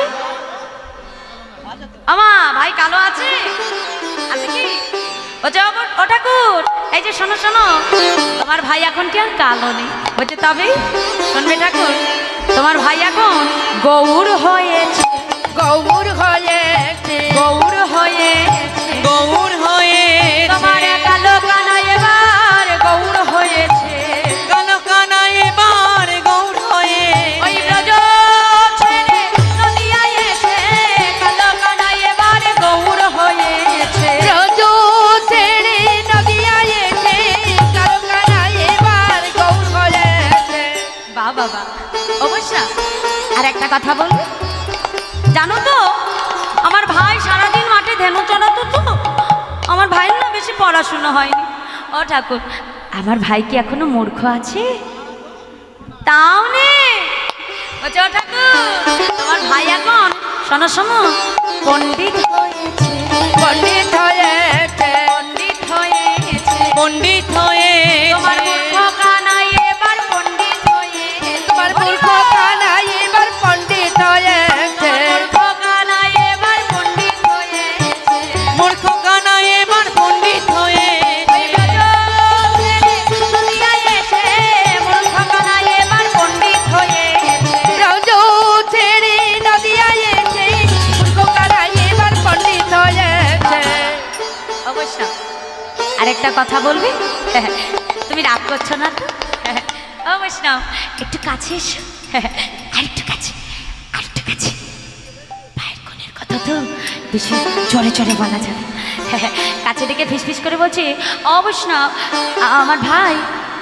আমা ভাই কালো আছে? আছে কি? ও ঠাকুর, এই যে শোনো শোনো, তোমার ভাই এখন কি আর কালো নেই, বলছে তবে শুনবে ঠাকুর, তোমার ভাই এখন গৌর হয়েছে, গৌর হয়েছে গৌর হয়েছে, গৌর হয়ে তোমার কালো কানা এবার গৌর হয়েছে, কালো কানা এবার গৌর হয়ে ওই ব্রজ ছেড়ে নদিয়ায় এসে কালো কানা এবার গৌর হয়েছে। ব্রজ ছেড়ে নদিয়ায় এসে কালো কানা এবার গৌর হয়েছে। কথা বলবে? জানো তো আমার ভাই সারাদিন মাঠে ধেনু চড়াতো, তো আমার ভাইয়ের না বেশি পড়াশুনো হয়নি। ও ঠাকুর, আমার ভাই কি এখনো মূর্খ আছে? তাও নেই। বলছে ও ঠাকুর, তোমার ভাই এখন শোনো শোনো পণ্ডিত হয়েছে, পণ্ডিত হয়েছে, পণ্ডিত হয়েছে, পণ্ডিত হয়ে তোমার মূর্খ কানাই এবার পণ্ডিত হয়েছে, তোমার মূর্খ কানাই এবার পণ্ডিত হয়েছে, মূর্খ কানাই এবার পণ্ডিত হয়েছে, মূর্খ কানা এবার পণ্ডিত হয়ে দুনিয়ায় এসে মূর্খ কানাই এবার পণ্ডিত হয়েছে। ব্রজ ছেড়ে নদিয়ায় এসে মূর্খ কানাই এবার পণ্ডিত হয়েছে। অবশ্য আরেকটা কথা বলবি? তুমি রাগ করছো না তো? অবশ্য একটু কাছে এসো, আরেকটু কাছে, আরেকটু কাছে। ভাইয়ের কোণের কথা তো বেশি জোরে জোরে বলা যাবে। কাছে ডেকে ফিসফিস করে বলছি, অবশ্য আমার ভাই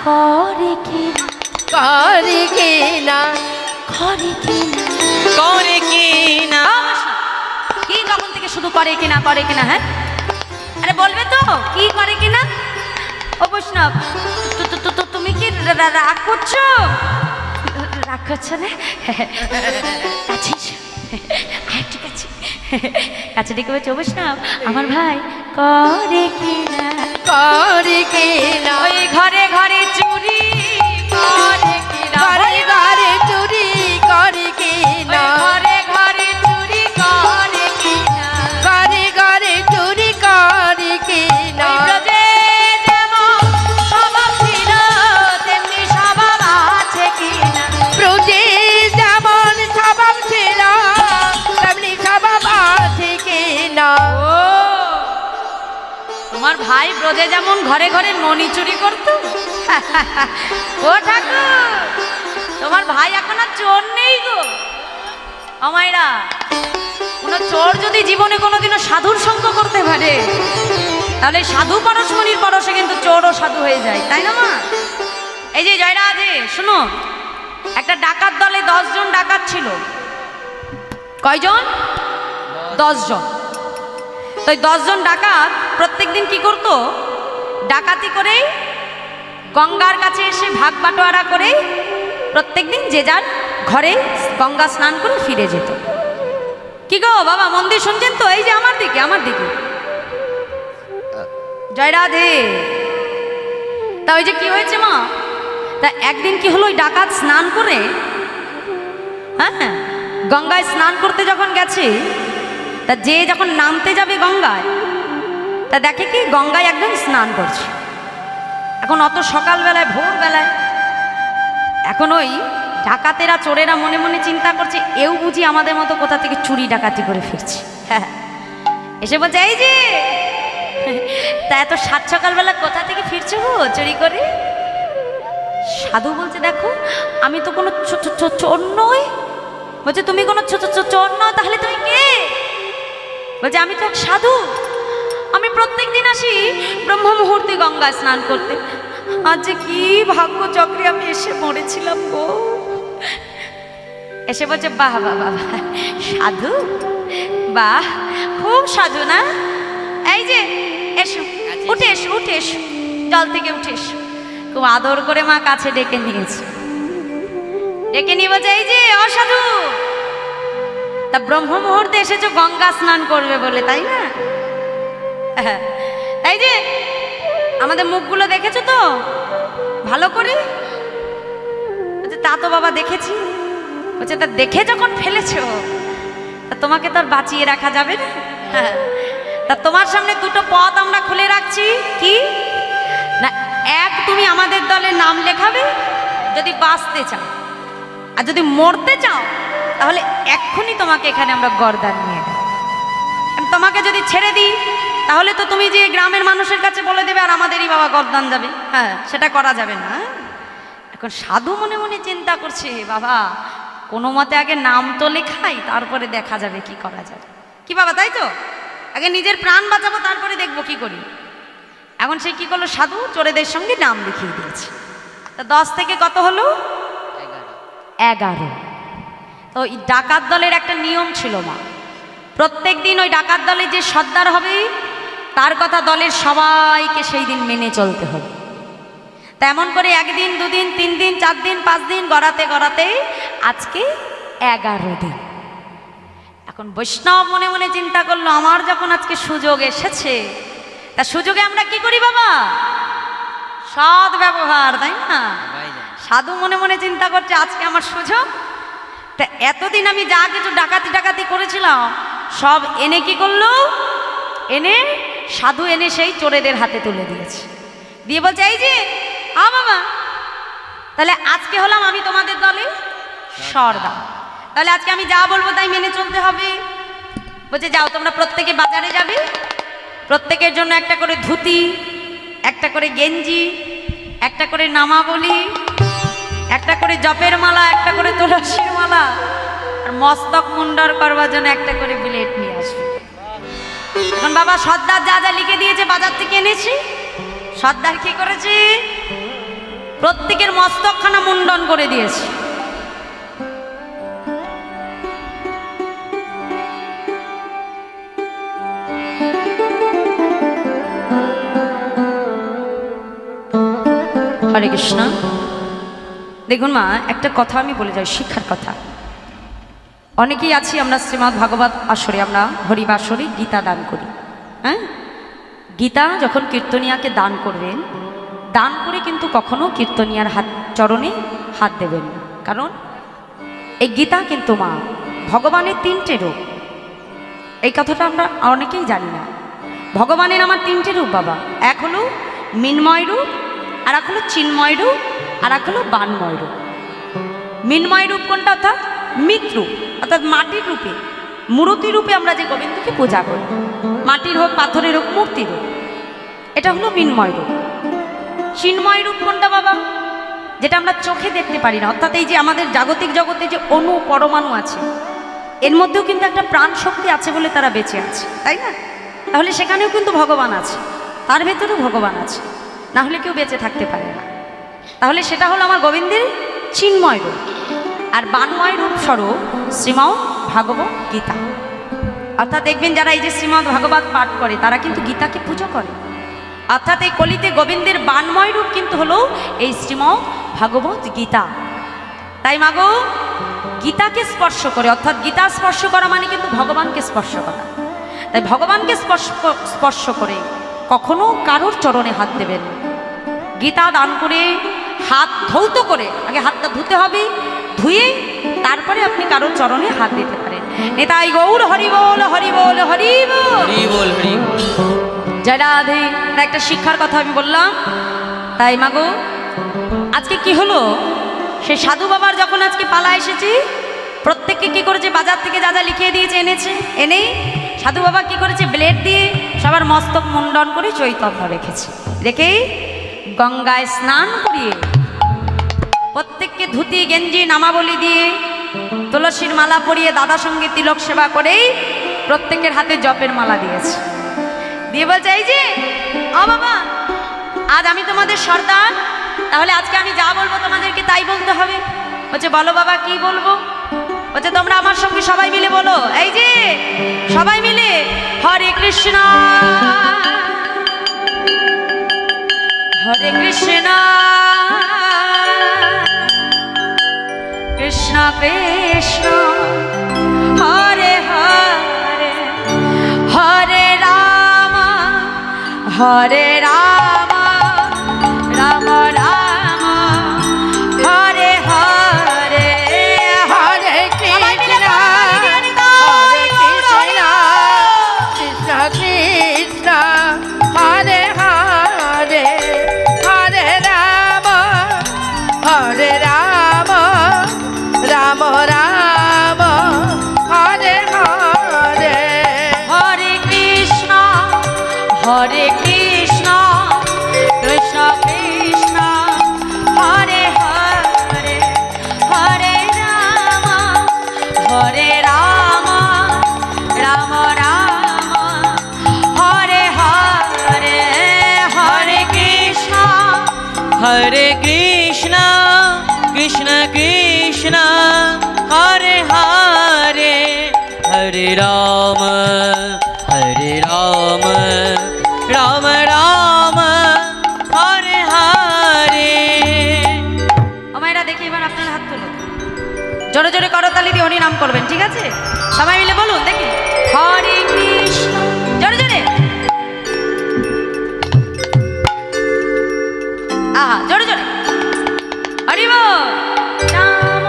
করে কি করে কি না, করে কি না, করে কি না, কি কখন থেকে শুধু করে কিনা করে কিনা? হ্যাঁ, আরে বলবে তো কি করে কিনা? ও বৈষ্ণব, তুমি কি রাগ করছো? রাগ করছো না? কাছে এসো, আরেকটু কাছে, কাছে ডেকে বলছে, ও বৈষ্ণব আমার ভাই করে কিনা, করে কি না, ওই ঘরে ঘরে চুরি করে কিনা, ঘরে ঘরে চুরি করে কি না, ঘরে ঘরে চুরি করে কিনা, ঘরে ঘরে চুরি করে কি না, ব্রজে যেমন স্বভাব ছিল তেমনি স্বভাব আছে কিনা, ব্রজে যেমন স্বভাব ছিল তেমনি স্বভাব আছে কি না। তোমার ভাই ব্রজে যেমন ঘরে ঘরে মণি চুরি করত, ও ঠাকুর তোমার ভাই এখন আর চোর নেই গো। আমায়রা কোনো চোর যদি জীবনে কোনোদিনও সাধুর সঙ্গ করতে পারে, তাহলে সাধু পরশমণির পরশে কিন্তু চোরও সাধু হয়ে যায়, তাই না মা? এই যে জয়রাজে শোনো, একটা ডাকাত দলে 10 জন ডাকাত ছিল। কয়জন? 10 জন। তো 10 জন ডাকাত প্রত্যেকদিন কি করত? ডাকাতি করে গঙ্গার কাছে এসে ভাগ বাটোয়ারা করে প্রত্যেকদিন যে যার ঘরে গঙ্গা স্নান করে ফিরে যেত। কি গো বাবা, মন্দির শুনছেন তো? এই যে আমার দিকে, আমার দিকে। জয় রাধে। তা ওই যে কি হয়েছে মা, তা একদিন কি হলো, ওই ডাকাত স্নান করে, হ্যাঁ গঙ্গায় স্নান করতে যখন গেছে, তা যে যখন নামতে যাবে গঙ্গায়, তা দেখে কি গঙ্গায় একজন স্নান করছে। এখন অত সকালবেলায় ভোরবেলায়, এখন ওই ডাকাতেরা চোরেরা মনে মনে চিন্তা করছে, এও বুঝি আমাদের মতো কোথা থেকে চুরি ডাকাতি করে ফিরছে। হ্যাঁ, এসে বলছে, এই যে তা এত সাত সকালবেলা কোথা থেকে ফিরছো গো চুরি করে? সাধু বলছে, দেখো আমি তো কোনো চোর নই। বলছে, তুমি কোনো চোর নও, তাহলে তুমি কে? বলছে, আমি তো এক সাধু, আমি প্রত্যেক দিন আসি ব্রহ্ম মুহূর্তে গঙ্গায় স্নান করতে। আজ যে কি ভাগ্য চক্রে আমি এসে মরেছিলাম গো। এসে বলছে, বাহ বাহ বাহ, সাধু, বাহ খুব সাধু না? এই যে এসো, উঠে এসো, উঠে এসো, জল থেকে উঠে এসো। খুব আদর করে মা কাছে ডেকে নিয়েছে। ডেকে নিয়ে বলছে, এই যে অসাধু, তা ব্রহ্ম মুহূর্তে এসেছো গঙ্গা স্নান করবে বলে, তাই না? এই যে আমাদের মুখগুলো দেখেছো তো ভালো করে? বলছে, তা তো বাবা দেখেছি। বলছে, তা দেখে যখন ফেলেছো, তা তোমাকে তো আর বাঁচিয়ে রাখা যাবে না। তা তোমার সামনে দুটো পথ আমরা খুলে রাখছি। কি না, এক, তুমি আমাদের দলে নাম লেখাবে যদি বাঁচতে চাও, আর যদি মরতে চাও তাহলে এক্ষুনি তোমাকে এখানে আমরা গর্দান নিয়ে নেব। তোমাকে যদি ছেড়ে দিই তাহলে তো তুমি যে গ্রামের মানুষের কাছে বলে দেবে আর আমাদেরই বাবা গর্দান যাবে। হ্যাঁ, সেটা করা যাবে না। এখন সাধু মনে মনে চিন্তা করছে, বাবা কোনো মতে আগে নাম তো লেখাই, তারপরে দেখা যাবে কি করা যাবে। কি বাবা, তাই তো? আগে নিজের প্রাণ বাঁচাবো, তারপরে দেখবো কি করি। এখন সে কি করলো, সাধু চোরেদের সঙ্গে নাম লিখিয়ে দিয়েছে। তা 10 থেকে কত হলো? 11। তো এই ডাকাত দলের একটা নিয়ম ছিল মা, প্রত্যেক দিন ওই ডাকাত দলে যে সর্দার হবে তার কথা দলের সবাইকে সেই দিন মেনে চলতে হবে। তেমন করে একদিন, দুদিন, 3 দিন, 4 দিন, 5 দিন গড়াতে গড়াতে আজকে 11 দিন। এখন বৈষ্ণব মনে মনে চিন্তা করলো, আমার যখন আজকে সুযোগ এসেছে, তা সুযোগে আমরা কি করি বাবা? সৎ ব্যবহার, তাই না? সাধু মনে মনে চিন্তা করছে আজকে আমার সুযোগ। তা এতদিন আমি যা কিছু ডাকাতি ডাকাতি করেছিলাম সব এনে কি করলো, এনে সাধু এনে সেই চোরেদের হাতে তুলে দিয়েছে। দিয়ে বলছে, এই যে বাবা, তাহলে আজকে হলাম আমি তোমাদের দলে সর্দার, তাহলে আজকে আমি যা বলবো তাই মেনে চলতে হবে। বলছে যাও তোমরা প্রত্যেকে বাজারে যাবে, প্রত্যেকের জন্য একটা করে ধুতি, একটা করে গেঞ্জি, একটা করে নামাবলি, একটা করে জপের মালা, একটা করে তুলসীর মালা, আর মস্তক মুন্ডন করবার জন্য একটা করে ব্লেড নিয়ে আসবে। এখন বাবা সর্দার যা যা লিখে দিয়েছে বাজার থেকে এনেছি, সর্দার কি করেছে? প্রত্যেকের মস্তকখানা মুন্ডন করে দিয়েছে। হরে কৃষ্ণ। দেখুন মা, একটা কথা আমি বলে যাই, শিক্ষার কথা। অনেকেই আছি আমরা শ্রীমদ্ ভাগবত আসরে, আমরা হরিবাসরে গীতা দান করি। হ্যাঁ, গীতা যখন কীর্তনিয়াকে দান করবেন, দান করে কিন্তু কখনো কীর্তনিয়ার চরণে হাত দেবেন না। কারণ এই গীতা কিন্তু মা ভগবানের 3টে রূপ। এই কথাটা আমরা অনেকেই জানি না। ভগবানের আমার 3টে রূপ বাবা। এক হলো মিন্ময় রূপ, আর এক হলো চিন্ময় রূপ, আর এক হলো বানময় রূপ। মিন্ময় রূপ কোনটা? অর্থাৎ মৃত্যু, অর্থাৎ মাটির রূপে, মূর্তি রূপে আমরা যে গোবিন্দকে পূজা করি, মাটির হোক, পাথরের হোক, মূর্তির হোক, এটা হলো মিন্ময় রূপ। চিন্ময় রূপ কোনটা বাবা? যেটা আমরা চোখে দেখতে পারি না, অর্থাৎ এই যে আমাদের জাগতিক জগতে যে অণু পরমাণু আছে, এর মধ্যেও কিন্তু একটা প্রাণ শক্তি আছে বলে তারা বেঁচে আছে, তাই না? তাহলে সেখানেও কিন্তু ভগবান আছে, তার ভেতরেও ভগবান আছে, না হলে কেউ বেঁচে থাকতে পারে না। তাহলে সেটা হলো আমার গোবিন্দের চিন্ময় রূপ। আর বানময় রূপ স্বরূপ শ্রীমদ্ ভাগবত গীতা। অর্থাৎ দেখবেন যারা এই যে শ্রীমদ্ ভাগবত পাঠ করে তারা কিন্তু গীতাকে পুজো করে। অর্থাৎ এই কলিতে গোবিন্দের বানময় রূপ কিন্তু হলো এই শ্রীমদ্ ভাগবত গীতা। তাই মাগো, গীতাকে স্পর্শ করে, অর্থাৎ গীতা স্পর্শ করা মানে কিন্তু ভগবানকে স্পর্শ করা। তাই ভগবানকে স্পর্শ করে কখনো কারোর চরণে হাত দেবেন না। গীতা দান করে হাত ধৌত করে, আগে হাতটা ধুতে হবে, ধুয়ে তারপরে আপনি কারোর চরণে হাত দিতে পারেন। নেতাই গৌর হরি বল, হরি বল, হরি বল, হরি বল, হরি বল। জয় রাধে। একটা শিক্ষার কথা আমি বললাম। তাই মাগো, আজকে কি হলো, সেই সাধু বাবার যখন আজকে পালা এসেছি, প্রত্যেককে কি করেছে, বাজার থেকে যা যা লিখিয়ে দিয়েছে এনেছে, এনেই সাধু বাবা কি করেছে, ব্লেড দিয়ে সবার মস্তক মুন্ডন করে চৈতন্য রেখেছে, রেখেই গঙ্গায় স্নান করিয়ে প্রত্যেককে ধুতি গেঞ্জি নামাবলি দিয়ে তুলসীর মালা পরিয়ে দাদা সঙ্গে তিলক সেবা করেই প্রত্যেকের হাতে জপের মালা দিয়েছে। দিয়ে বলছে, এই যে বাবা, আজ আমি তোমাদের সর্দার, তাহলে আজকে আমি যা বলবো তোমাদেরকে তাই বলতে হবে। বলছে বলো বাবা, কি বলবো? বলছে তোমরা আমার সঙ্গে সবাই মিলে বলো, এই যে সবাই মিলে হরে কৃষ্ণ হরে কৃষ্ণ কৃষ্ণ কৃষ্ণ হরে হরে, হরে রাম হরে রাম, রাম রাম হরে হরে, হরে কৃষ্ণ হরে কৃষ্ণ, কৃষ্ণ কৃষ্ণ হরে হরে, হরে রাম রাম, রাম রাম হরে হরে, হরে কৃষ্ণ হরে কৃষ্ণ কৃষ্ণ কৃষ্ণ হরে হরে, হরে রাম রাম রাম হরে হরে, হরে কৃষ্ণ হরে কৃষ্ণ কৃষ্ণ কৃষ্ণ হরে হরে, রাম রাম রাম হরে হরে। ও মায়েরা দেখি এবার আপনার হাত তুলুন, জোরে জোরে করতালি দিয়ে হরি নাম করবেন, ঠিক আছে? সবাই মিলে বলুন দেখি, হরে কৃষ্ণ, জোরে জোরে, আহা জোরে জোরে, হরি বল। রাম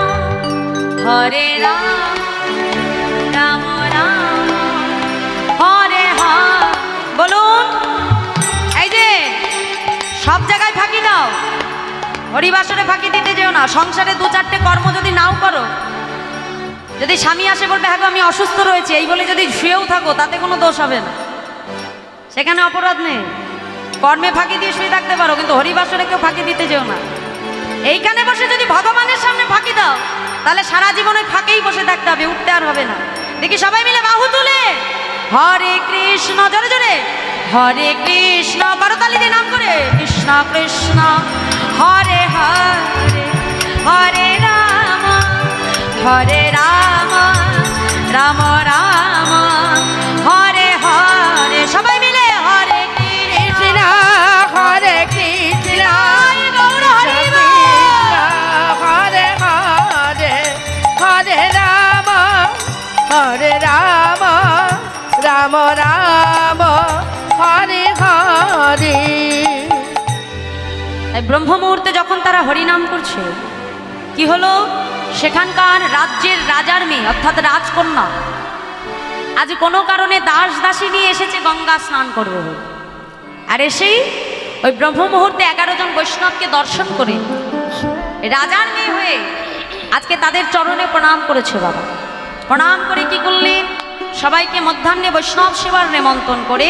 হরে রাম রাম রাম হরে হরে। বলুন, এই যে সব জায়গায় ফাঁকি দাও, হরিবাসরে ফাঁকি দিতে যেও না। সংসারে দু চারটে কর্ম যদি নাও করো, যদি স্বামী আসে বলবে হ্যাঁ গো আমি অসুস্থ রয়েছে, এই বলে যদি শুয়েও থাকো তাতে কোনো দোষ হবে না, সেখানে অপরাধ নেই। কর্মে ফাঁকি দিয়ে শুয়ে থাকতে পারো, কিন্তু হরিবাসরে কেউ ফাঁকি দিতে যেও না। এইখানে বসে যদি ভগবানের সামনে ফাঁকি দাও, তাহলে সারা জীবনে ফাঁকেই বসে থাকতে হবে, উঠতে আর হবে না। দেখি সবাই মিলে বাহু তুলে হরে কৃষ্ণ, জোরে জোরে, হরে কৃষ্ণ, করতালি দিয়ে নাম করে, কৃষ্ণ কৃষ্ণ হরে হরে, হরে রাম রাম রাম হরে হরে। সবাই মিলে হরে কৃষ্ণ হরে কৃষ্ণ গৌর হরি হরে হরে, হরে রাম রাম রাম হরে হরে। ব্রহ্ম মুহূর্তে যখন তারা হরিনাম করছে, কি হলো, সেখানকার রাজ্যের রাজার মেয়ে অর্থাৎ রাজকন্যা আজ কোনো কারণে দাস দাসী নিয়ে এসেছে গঙ্গা স্নান করবে বলে। আর এসেই ওই ব্রহ্ম মুহূর্তে 11 জন বৈষ্ণবকে দর্শন করে রাজার মেয়ে হয়ে আজকে তাদের চরণে প্রণাম করেছে। বাবা প্রণাম করে কি করলেন, সবাইকে মধ্যাহ্নে বৈষ্ণব সেবার নেমন্ত্রণ করে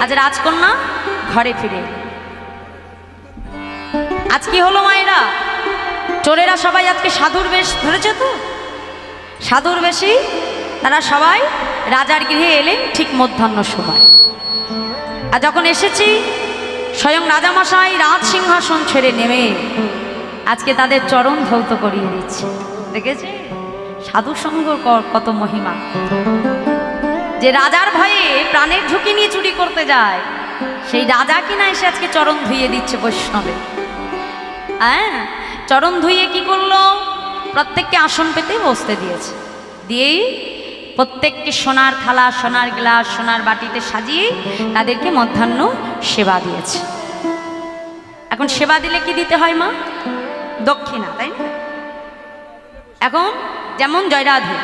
আজ রাজকন্যা ঘরে ফিরে। আজ কি হলো মায়েরা, চোরেরা সবাই আজকে সাধুর বেশ ধরেছে, তো সাধুর বেশি তারা সবাই রাজার গৃহে এলেন ঠিক মধ্যাহ্ন সময়। আর যখন এসেছি, স্বয়ং রাজামশাই রাজ সিংহাসন ছেড়ে নেমে আজকে তাদের চরণ ধৌত করিয়ে দিচ্ছে। দেখেছে সাধু সঙ্গ কত মহিমা, যে রাজার ভয়ে প্রাণের ঝুঁকি নিয়ে চুরি করতে যায়, সেই রাজা কিনা এসে আজকে চরণ ধুইয়ে দিচ্ছে বৈষ্ণবে। হ্যাঁ, চরণ ধুইয়ে কি করলো, প্রত্যেককে আসন পেতে বসতে দিয়েছে, দিয়েই প্রত্যেককে সোনার থালা, সোনার গ্লাস, সোনার বাটিতে সাজিয়ে তাদেরকে মধ্যাহ্ন সেবা দিয়েছে। এখন সেবা দিলে কি দিতে হয় মা? দক্ষিণা, তাই না? এখন যেমন জয়রাধে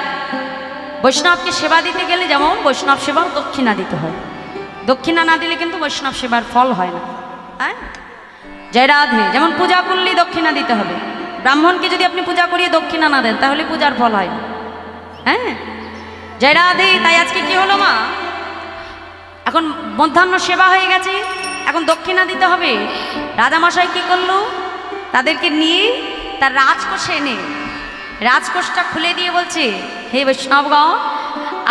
বৈষ্ণবকে সেবা দিতে গেলে যেমন বৈষ্ণব সেবাও দক্ষিণা দিতে হয়, দক্ষিণা না দিলে কিন্তু বৈষ্ণব সেবার ফল হয় না। হ্যাঁ, জয়রাধে যেমন পূজা করলে দক্ষিণা দিতে হবে, ব্রাহ্মণকে যদি আপনি পূজা করিয়ে দক্ষিণা না দেন তাহলে পূজার ফল হয় না। হ্যাঁ, জয়রাধে। তাই আজকে কি হলো মা, এখন মধ্যাহ্ন সেবা হয়ে গেছে, এখন দক্ষিণা দিতে হবে। রাজামশাই কি করলো, তাদেরকে নিয়ে তার রাজকোষে এনে রাজকোষটা খুলে দিয়ে বলছে, হে বৈষ্ণবগণ,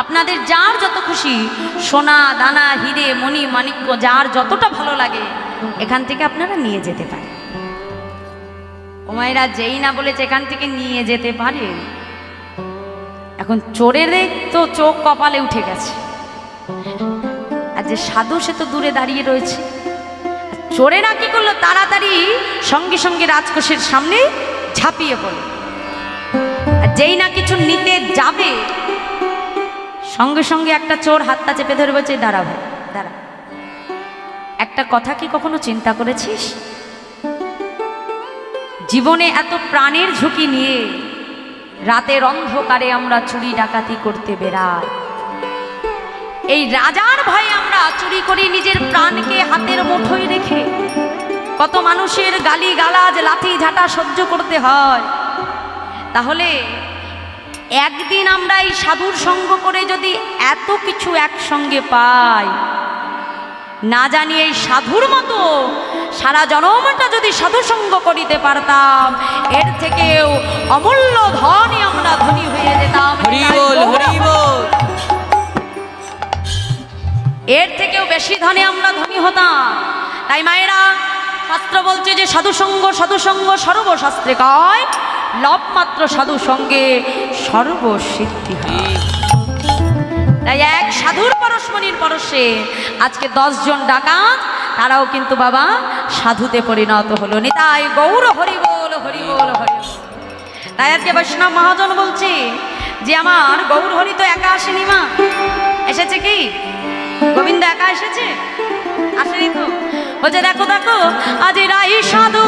আপনাদের যার যত খুশি সোনা দানা হিরে মণি মাণিক্য যার যতটা ভালো লাগে এখান থেকে আপনারা নিয়ে যেতে পারেন। ওমাইরা যেই না বলেছে এখান থেকে নিয়ে যেতে পারে, এখন চোরেদের তো চোখ কপালে উঠে গেছে, আর যে সাধু সে তো দূরে দাঁড়িয়ে রয়েছে। চোরেরা কি করলো, তাড়াতাড়ি সঙ্গে সঙ্গে রাজকোষের সামনে ঝাঁপিয়ে পড়ে, আর যেই না কিছু নিতে যাবে সঙ্গে সঙ্গে একটা চোর হাতটা চেপে ধরে বলছে, দাঁড়া ভাই দাঁড়া, একটা কথা কি কখনো চিন্তা করেছিস, জীবনে এত প্রাণের ঝুঁকি নিয়ে রাতের অন্ধকারে আমরা চুরি ডাকাতি করতে বেড়াই, এই রাজার ভয়ে আমরা চুরি করি নিজের প্রাণকে হাতের মুঠোয় রেখে, কত মানুষের গালি গালাজ লাথি ঝাঁটা সহ্য করতে হয়। তাহলে একদিন আমরা এই সাধুর সঙ্গ করে যদি এত কিছু একসঙ্গে পাই, না জানি এই সাধুর মতো সারা জনমটা যদি সাধু সঙ্গ করিতে পারতাম, এর থেকেও অমূল্য ধনে আমরা ধনী হয়ে যেতাম। হরি বল, হরি বল। এর থেকেও বেশি ধনে আমরা ধনী হতাম। তাই মায়েরা, শাস্ত্র বলছে যে সাধু সঙ্গ সর্বশাস্ত্রে কয়, লব মাত্র সাধু সঙ্গে সর্বসিদ্ধি হয়। তাই এক সাধুর পরশমণির পরশে আজকে 10 জন ডাকাত তারাও কিন্তু বাবা সাধুতে পরিণত হলো। নিতাই গৌর হরি বল হরি বল হরি বল। তাই আজকে বৈষ্ণব মহাজন বলছে যে আমার গৌর হরি তো একা আসেনি মা, এসেছে কি গোবিন্দ একা এসেছে? আসেনি তো। বলছে দেখো দেখো আজ রাই সাধু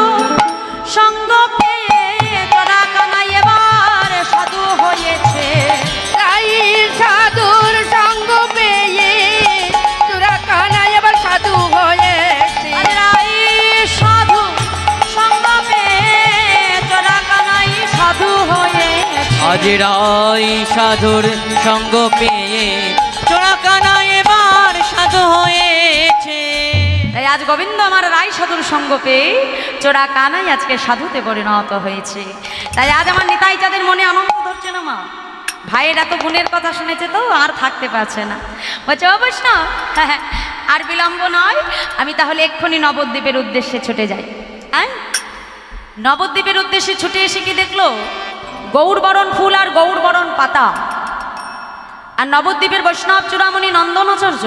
সঙ্গ পেয়ে তোরা কানাই এবার সাধু হয়েছে। তাই সাধুর সঙ্গ পেয়ে তোরা কানাই এবার সাধু হয়েছে। আজ রাই সাধু সঙ্গ পেয়ে তোরা কানাই সাধু হয়েছে। আজ রাই সাধুর সঙ্গ পেয়ে চোরা কানা এবার সাধু হয়েছে। তাই আজ গোবিন্দ আমার রাই সাধুর সঙ্গ পেয়ে চোরা কানাই আজকে সাধুতে পরিণত হয়েছে। তাই আজ আমার নিতাই চাঁদের মনে আনন্দ ধরছে না মা, ভাইয়ের এত গুণের কথা শুনেছে তো আর থাকতে পারছে না। বলছে ও বৈষ্ণব আর বিলম্ব নয়, আমি তাহলে এক্ষুনি নবদ্বীপের উদ্দেশ্যে ছুটে যাই। হ্যাঁ, নবদ্বীপের উদ্দেশ্যে ছুটে এসে কি দেখলো? গৌরবরণ ফুল আর গৌরবরণ পাতা। আর নবদ্বীপের বৈষ্ণব চূড়ামণি নন্দনাচার্য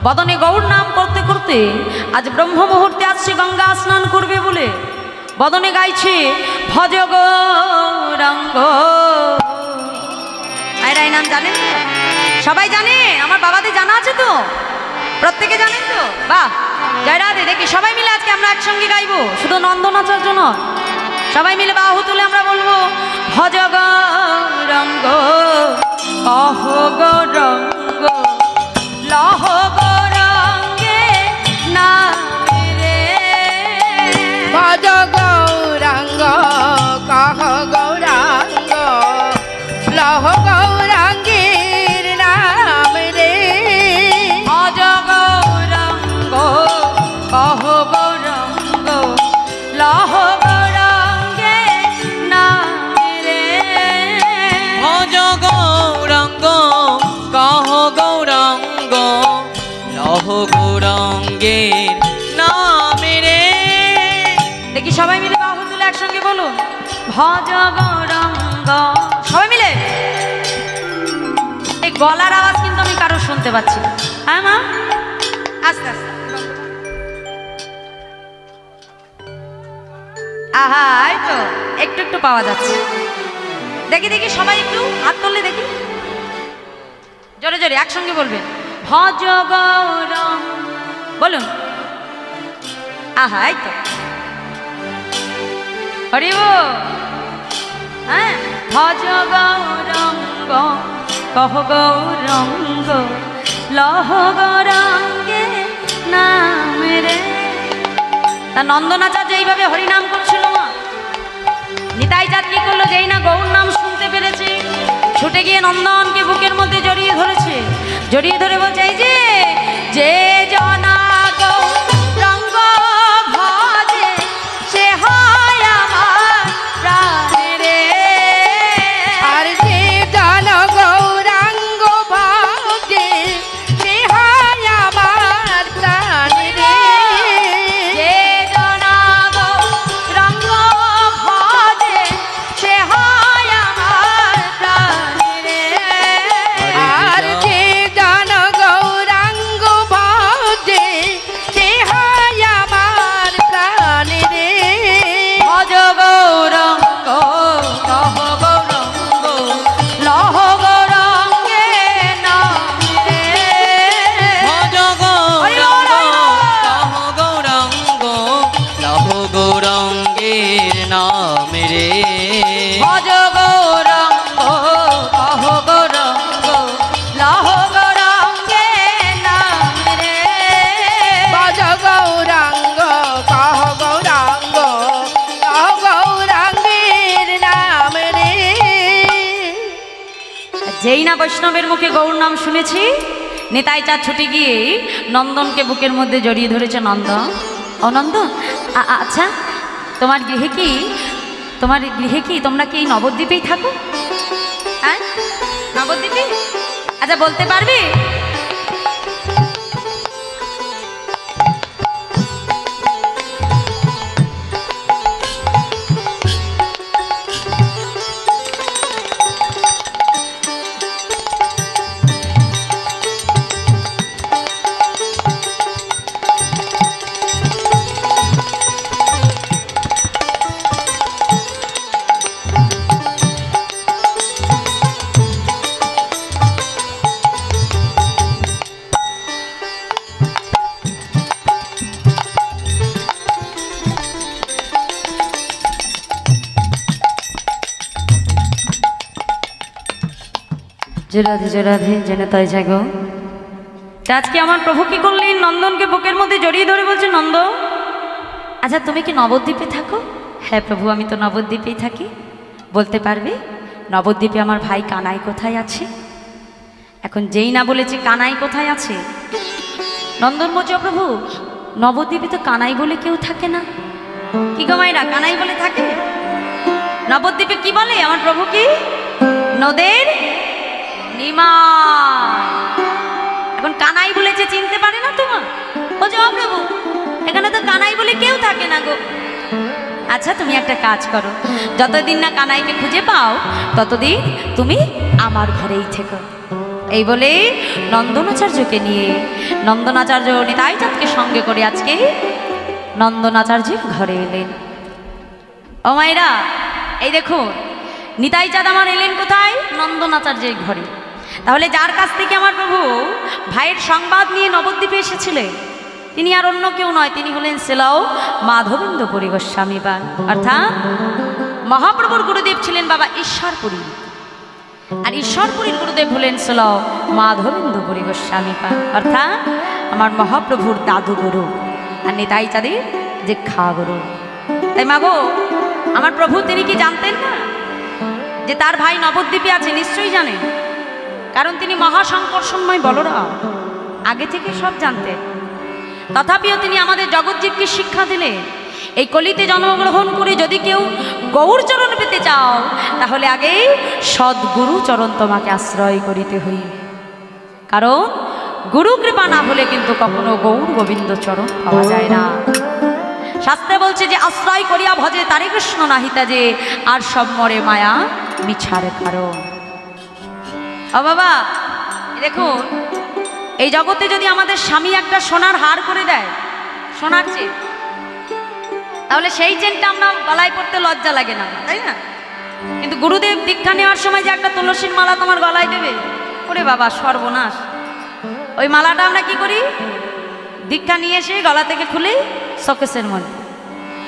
বদনে গৌর নাম করতে করতে আজ ব্রহ্ম মুহূর্তে আসছে গঙ্গা স্নান করবে বলে বদনে গাইছে ভজ গৌরাঙ্গ। এই নাম জানেন তো? সবাই জানে? আমার বাবাদের জানা আছে তো? প্রত্যেকে জানেন তো? বাহ, জয় রাধে। দেখি সবাই মিলে আজকে আমরা একসঙ্গে গাইবো, শুধু নন্দনাচার্য নয়, সবাই মিলে বাহু তুলে আমরা বলবো ভজ গৌরাঙ্গ কহ গৌরাঙ্গ লহ গৌরাঙ্গে নামে রে। ভজ গৌরাঙ্গ কহ গৌরাঙ্গ লহ গৌরাঙ্গীর নাম রে। ভজ গৌরাঙ্গ কহ গৌরাঙ্গ লহ গৌরাঙ্গে নামে রে। ভজ গৌরাঙ্গ কহ গৌরাঙ্গ লহ গৌরাঙ্গের নামে রে। দেখি সবাই মিলে বাহু তুলে একসঙ্গে বলুন ভজ গৌরাঙ্গ। সবাই মিলে। এই গলার আওয়াজ কিন্তু আমি কারো শুনতে পাচ্ছি না। হ্যাঁ মা, আস্তে আস্তে। আহা, এই তো একটু একটু পাওয়া যাচ্ছে। দেখি দেখি সবাই একটু হাত তুললে দেখি, জোরে জোরে একসঙ্গে বলবেন ভজ গৌরাঙ্গ বলুন। আহা, এই তো হরি বল। হ্যাঁ, ভজ গৌরাঙ্গ কহ গৌরাঙ্গ লহ গৌরাঙ্গে নাম রে। তা নন্দনাচার্য এইভাবে হরিনাম করছিল মা। নিতাই চাঁদ কি করলো? যেই না গৌর নাম শুনতে পেরেছে ছুটে গিয়ে নন্দনকে বুকের মধ্যে জড়িয়ে ধরেছে। জড়িয়ে ধরে বলছে এই যে যে জনা গৌরাঙ্গ ভজে সে হয় আমার প্রাণ রে। আর যে জন গৌরাঙ্গ ভজে সে হয় আমার প্রাণ রে। যে জনা গৌরাঙ্গ ভজে সে হয় আমার প্রাণ রে। আর যে জন গৌরাঙ্গ ভজে সে হয় আমার প্রাণ রে। ভজ গৌরাঙ্গ কহ গৌরাঙ্গ লহ গৌরাঙ্গে নাম রে। ভজ গৌরাঙ্গ কহ গৌরাঙ্গ লহ গৌরাঙ্গের নামে রে। ভজ গৌরাঙ্গ কহ গৌরাঙ্গ লহ গৌরাঙ্গে নাম রে। ভজ গৌরাঙ্গ কহ গৌরাঙ্গ কহ গৌরাঙ্গীর নাম রে। যেই না বৈষ্ণবের মুখে গৌর নাম শুনেছি, নিতাই চাঁদ ছুটে গিয়ে নন্দনকে বুকের মধ্যে জড়িয়ে ধরেছে। নন্দন, ও নন্দন, আচ্ছা তোমার গৃহে কি তোমরা কি এই নবদ্বীপেই থাকো? হ্যাঁ, নবদ্বীপে? আচ্ছা বলতে পারবে জোরাধে জোরাধে জেনে তাই জাগো। তা আজকে আমার প্রভু কি করলেন? নন্দনকে বুকের মধ্যে জড়িয়ে ধরে বলছে, নন্দ, আচ্ছা তুমি কি নবদ্বীপে থাকো? হ্যাঁ প্রভু, আমি তো নবদ্বীপেই থাকি। বলতে পারবে নবদ্বীপে আমার ভাই কানাই কোথায় আছে? এখন যেই না বলেছে কানাই কোথায় আছে, নন্দন বলছে, প্রভু নবদ্বীপে তো কানাই বলে কেউ থাকে না। কি গো মায়েরা, কানাই বলে থাকে? নবদ্বীপে কি বলে আমার প্রভু? কি নদের নিমাই। এখন কানাই বলেছে, চিনতে পারে না তোমার? বলছে, ও প্রভু এখানে তো কানাই বলে কেউ থাকে না গো। আচ্ছা তুমি একটা কাজ করো, যতদিন না কানাইকে খুঁজে পাও ততদিন তুমি আমার ঘরেই থেকো। এই বলে নন্দনাচার্যকে নিয়ে নন্দনাচার্য নিতাই চাঁদকে সঙ্গে করে আজকে নন্দনাচার্যের ঘরে এলেন। ও মায়েরা, এই দেখুন নিতাই চাঁদ আমার এলেন কোথায়? নন্দনাচার্যের ঘরে। তাহলে যার কাছ থেকে আমার প্রভু ভাইয়ের সংবাদ নিয়ে নবদ্বীপে এসেছিলেন, তিনি আর অন্য কেউ নয়, তিনি হলেন সেলাও মাধবেন্দ্র পুরী গোস্বামী পাদ। অর্থাৎ মহাপ্রভুর গুরুদেব ছিলেন বাবা ঈশ্বরপুরী, আর ঈশ্বরপুরীর গুরুদেব হলেন সেলাও মাধবেন্দ্র পুরী গোস্বামী পাদ, অর্থাৎ আমার মহাপ্রভুর দাদু গুরু আর নিতাই চাঁদের দীক্ষা গুরু। তাই মাগো আমার প্রভু তিনি কি জানতেন না যে তার ভাই নবদ্বীপে আছে? নিশ্চয়ই জানেন, কারণ তিনি মহাসংকর্ষণময় বলরাম, আগে থেকে সব জানতেন। তথাপিও তিনি আমাদের জগৎজীবকে শিক্ষা দিলেন, এই কলিতে জন্মগ্রহণ করে যদি কেউ গৌর চরণ পেতে চাও তাহলে আগে সদ্গুরু চরণ তোমাকে আশ্রয় করিতে হইবে, কারণ গুরু কৃপা না হলে কিন্তু কখনো গৌর গোবিন্দ চরণ পাওয়া যায় না। শাস্ত্রে বলছে যে আশ্রয় করিয়া ভজে তারে কৃষ্ণ নাহিতা যে, আর সব মরে মায়া মিছার কারণ। ও বাবা দেখুন, এই জগতে যদি আমাদের স্বামী একটা সোনার হার করে দেয়, সোনার চেন, তাহলে সেই চেনটা আমরা গলায় পড়তে লজ্জা লাগে না, তাই না? কিন্তু গুরুদেব দীক্ষা নেওয়ার সময় যে একটা তুলসীর মালা তোমার গলায় দেবে, ওরে বাবা সর্বনাশ, ওই মালাটা আমরা কি করি? দীক্ষা নিয়ে এসে গলা থেকে খুলে শোকেসের মধ্যে,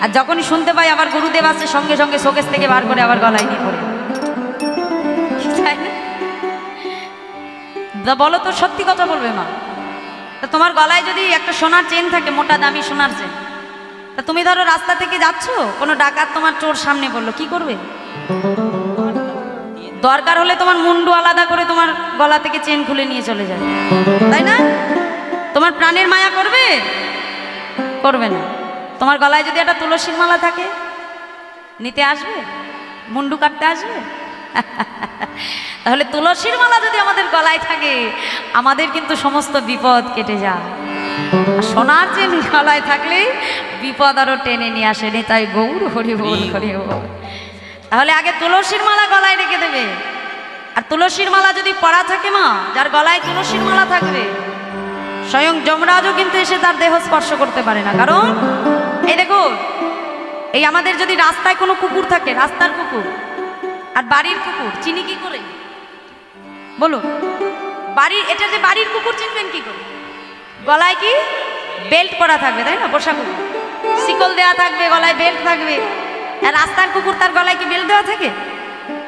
আর যখনই শুনতে পাই আবার গুরুদেব আছে সঙ্গে সঙ্গে শোকেস থেকে বার করে আবার গলায় নিয়ে পড়ে। বলো তো, সত্যি কথা বলবে মা, তা তোমার গলায় যদি একটা সোনার চেন থাকে, মোটা দামি সোনার চেন, তা তুমি ধরো রাস্তা থেকে যাচ্ছ, কোনো ডাকাত তোমার চোর সামনে বললো, কি করবে? দরকার হলে তোমার মুন্ডু আলাদা করে তোমার গলা থেকে চেন খুলে নিয়ে চলে যায়, তাই না? তোমার প্রাণের মায়া করবে? করবে না। তোমার গলায় যদি একটা তুলসীর মালা থাকে, নিতে আসবে? মুন্ডু কাটতে আসবে? তাহলে তুলসীর মালা যদি আমাদের গলায় থাকে, আমাদের কিন্তু সমস্ত বিপদ কেটে যায়। সোনার চেন গলায় থাকলে বিপদ আরো টেনে নিয়ে আসেনি। তাই গৌর হরি বল, হরি বল। তাহলে আগে তুলসীর মালা গলায় রেখে দেবে। আর তুলসীর মালা যদি পরা থাকে মা, যার গলায় তুলসীর মালা থাকবে, স্বয়ং যমরাজও কিন্তু এসে তার দেহ স্পর্শ করতে পারে না। কারণ এই দেখো, এই আমাদের যদি রাস্তায় কোনো কুকুর থাকে, রাস্তার কুকুর আর বাড়ির কুকুর, চিনি কি করে বলো? বাড়ির, এটা যে বাড়ির কুকুর চিনবেন কি করে? গলায় কি বেল্ট পরা থাকবে, তাই না? পোষা কুকুর শিকল দেওয়া থাকবে, গলায় বেল্ট থাকবে। আর রাস্তার কুকুর, তার গলায় কি বেল্ট দেওয়া থাকে?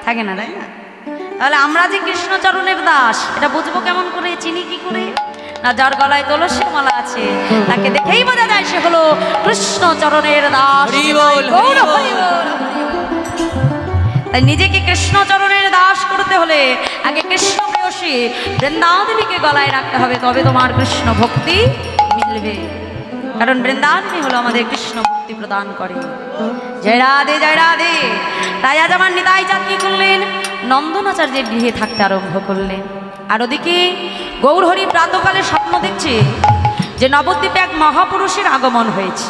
থাকে না, তাই না? তাহলে আমরা যে কৃষ্ণচরণের দাস, এটা বুঝবো কেমন করে, চিনি কি করে? না, যার গলায় তুলসীর মালা আছে তাকে দেখেই বোঝা যায় সে হলো কৃষ্ণচরণের দাস। তাই নিজেকে কৃষ্ণচরণের দাস করতে হলে আগে কৃষ্ণ প্রেয়সী বৃন্দাদেবীকে গলায় রাখতে হবে, তবে তোমার কৃষ্ণ ভক্তি মিলবে। কারণ বৃন্দাদেবী হলো আমাদের কৃষ্ণ ভক্তি প্রদান করে। জয় রাধে, জয় রাধে। তাই আজ আমার নিতাই চাঁদ কি করলেন? নন্দনাচার্যের গৃহে থাকতে আরম্ভ করলেন। আর ওদিকে গৌরহরি প্রাতকালে স্বপ্ন দেখছে যে নবদ্বীপে এক মহাপুরুষের আগমন হয়েছে।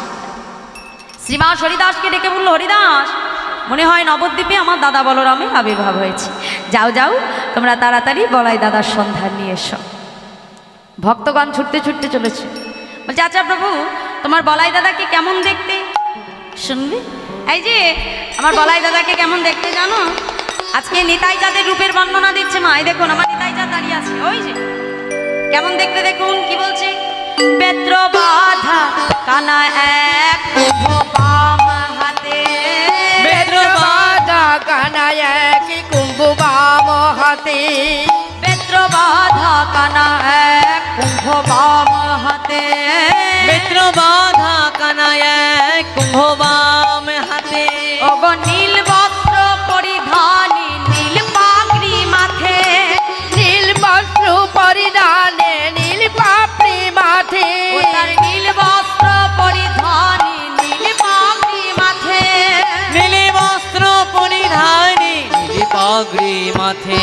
শ্রীমা হরিদাসকে ডেকে বলল, হরিদাস, মনে হয় নবদ্বীপে আমার দাদা বলরামের আবির্ভাব হয়েছে। যাও যাও, তোমরা তাড়াতাড়ি বলাই দাদার সন্ধান নিয়ে এসো। ভক্তগণ ছুটতে ছুটতে চলেছে। বলছে, আচ্ছা প্রভু, তোমার বলাই দাদাকে কেমন দেখতে? শুনবে? এই যে আমার বলাই দাদাকে কেমন দেখতে জানো? আজকে নিতাই চাঁদের রূপের বর্ণনা দিচ্ছে মা। এই দেখুন আমার নিতাই চাঁদ দাঁড়িয়ে আছে, ওই যে কেমন দেখতে দেখুন কি বলছে। বেত্র বাধা কানা এক বাম হাতে, বেত্র বাধা কানা এক কুম্ভ বাম হাতে, বেত্র বাধা কানা এক কুম্ভ বাম হাতে, বেত্র বাধা কানা এক কুম্ভ বাম হাতে। ওগো নীল বস্ত্র পরিধানী নীল পাগড়ি মাথে, নীল বস্ত্র পরিধানে নীল পাপড়ি মাথে, ও তার নীল বস্ত্র পরিধানী নীল পাগড়ি মাথে, নীল বস্ত্র পরিধানী নীল পাগড়ি মাথে।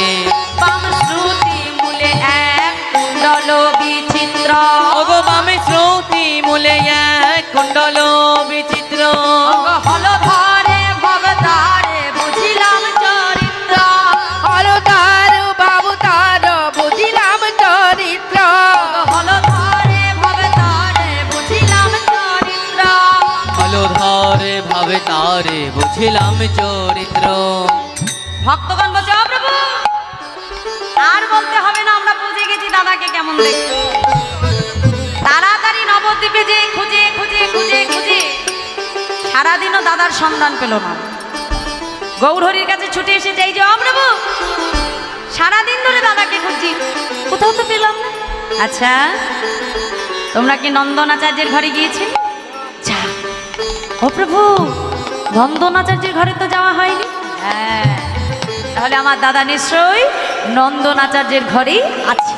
বাম শ্রুতি মূলে এক কুণ্ডল বিচিত্র, ওগো বামে শ্রুতি মূলে এক কুণ্ডল বিচিত্র। ওগো হলধারে ভবতারে বুঝিলাম চরিত্র, হলদার বাবু তার বুঝিলাম চরিত্র, ওগো হলধারে ভবতারে বুঝিলাম চরিত্র। হলধারে ভাবে তারে বুঝিলাম চরিত্র। ভক্তগণ বলছে ও প্রভু আর বলতে হবে না, আমরা বুঝে গেছি দাদাকে কেমন দেখতে। তাড়াতাড়ি নবদ্বীপে যে খুঁজে খুঁজে খুঁজে খুঁজে সারাদিনও দাদার সন্ধান পেল না। গৌরহরির কাছে ছুটে এসে যাই যে ও প্রভু সারাদিন ধরে দাদাকে খুঁজছি, কোথাও তো পেলাম না। আচ্ছা তোমরা কি নন্দনাচার্যের ঘরে গিয়েছিলে? যা ও প্রভু নন্দনাচার্যের ঘরে তো যাওয়া হয়নি। হ্যাঁ তাহলে আমার দাদা নিশ্চয়ই নন্দনাচার্যের ঘরেই আছে।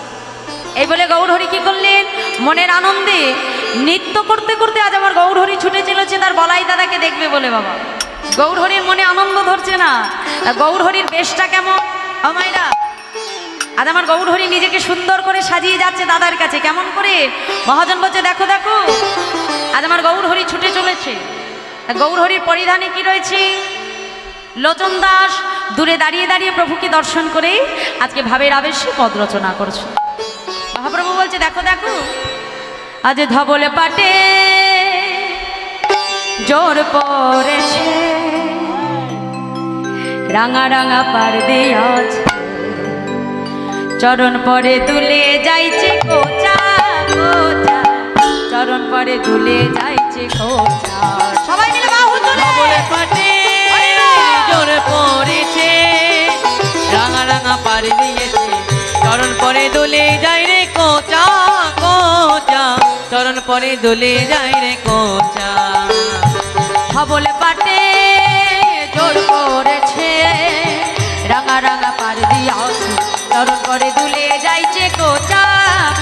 এই বলে গৌরহরি কি করলেন, মনের আনন্দে নৃত্য করতে করতে আজ আমার গৌরহরি ছুটে চলেছে তার বলাই দাদাকে দেখবে বলে। বাবা গৌরহরির মনে আনন্দ ধরছে না। গৌরহরির বেশটা কেমন আমায়রা, আজ আমার গৌরহরি নিজেকে সুন্দর করে সাজিয়ে যাচ্ছে দাদার কাছে। কেমন করে মহাজন বলছে দেখো দেখো আজ আমার গৌরহরি ছুটে চলেছে। গৌরহরির পরিধানে কি রয়েছে, লোচন দাস দূরে দাঁড়িয়ে দাঁড়িয়ে প্রভুকে দর্শন করে আজকে ভাবের আবেশে পদ রচনা করছে। মহাপ্রভু বলছে দেখো দেখো আজ ধবলে পাটে জোর পড়েছে, রাঙা রাঙা পার দিয়াছে, চরণ পরে দুলে যাইছে কোচা কোচা, চরণ পরে দুলে যাইছে কোচা। সবাই মিলে বাহু তুলে বলে পাটে জোর পড়েছে, রাঙা রাঙা পাড়ি দিয়েছে, চরণ পরে দোলে যাই রে কোচা কোচা, চরণ পরে দোলে যাই রে কোচা। ধবলে পাটে জোর করেছে, রাঙা রাঙা পার দিয়াছে, চরণ পরে দুলে যাইছে কোচা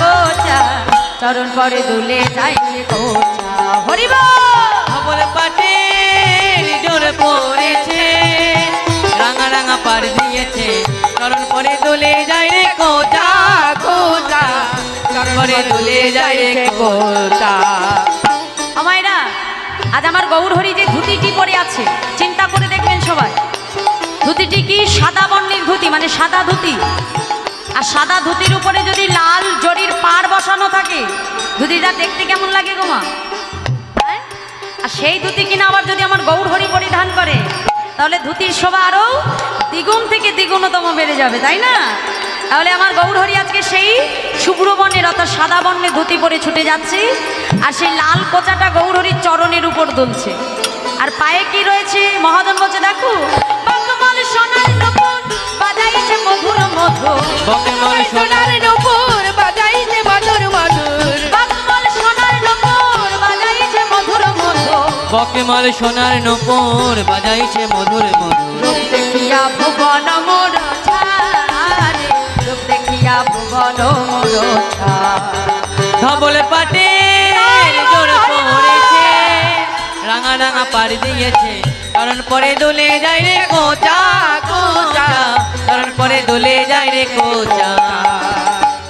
কোচা, চরণ পরে দুলে যাইছে কোচা। হরিব বলে পাটে জোর পড়েছে, রাঙা রাঙা পাড়ি দিয়েছে, চরণ পরে দোলে যাই রে কোচা কোচা, চরণ পরে দোলে যাই রে কোচা। আমায়রা আজ আমার গৌরহরি যে ধুতিটি পরে আছে চিন্তা করে দেখবেন সবাই, ধুতিটি কি সাদা বর্ণের ধুতি, মানে সাদা ধুতি। আর সাদা ধুতির উপরে যদি লাল জরির পাড় বসানো থাকে ধুতিটা দেখতে কেমন লাগে গো মা? হ্যাঁ? আর সেই ধুতি কিনা আবার যদি আমার গৌরহরি পরিধান করে তাহলে ধুতির শোভা আরো দ্বিগুণ থেকে দ্বিগুণতম বেড়ে যাবে, তাই না? তাহলে আমার গৌরহরি আজকে সেই শুভ্র বর্ণের অর্থাৎ সাদা বর্ণের ধুতি পরে ছুটে যাচ্ছে, আর সেই লাল কোচাটা গৌরহরির চরণের উপর দুলছে। আর পায়ে কি রয়েছে মহাজন বলছে দেখো, বকমল সোনার নপুর বাজাইছে মধুর মধুর, বকমল সোনার নূপুর বাজাইছে মধুর মধুর, বকমল সোনার নপুর বাজাইছে মধুর মধুর, বকমল সোনার নূপুর বাজাইছে মধুর মধুর। রূপ দেখিয়া ভুবন মোর ছাড়ে, রূপ দেখিয়া ভুবন মোর ছাড়ে। ধবলে পাটে জোর পড়েছে, রাঙা রাঙা পাড়ি দিয়েছে, চরণ পরে দোলে যাই রে কোচা কোচা, চরণ পরে দোলে যাই রে কোচা।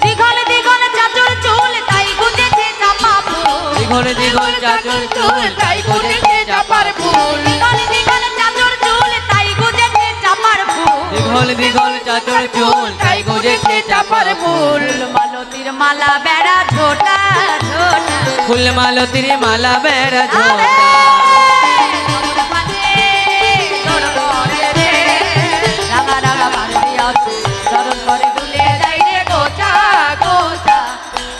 দীঘল দীঘল চাচর চুল তাই গুজেছে চাপা ফুল, দীঘল দীঘল চাচর চুল তাই গুজেছে চাপার ফুল, দীঘল দীঘল চাচর চুল তাই গুজেছে চাপার ফুল, দীঘল দীঘল চাচর চুল তাই গুজেছে চাপার ফুল। মালতীর মালা বেড়া ঝোটা ঝোটা, ফুল মালতীর মালা বেড়া আরে ঝোটা, রাঙা রাঙা বাড়ি আছে, চরণ পরে দুলে যাই রে কোচা কোচা,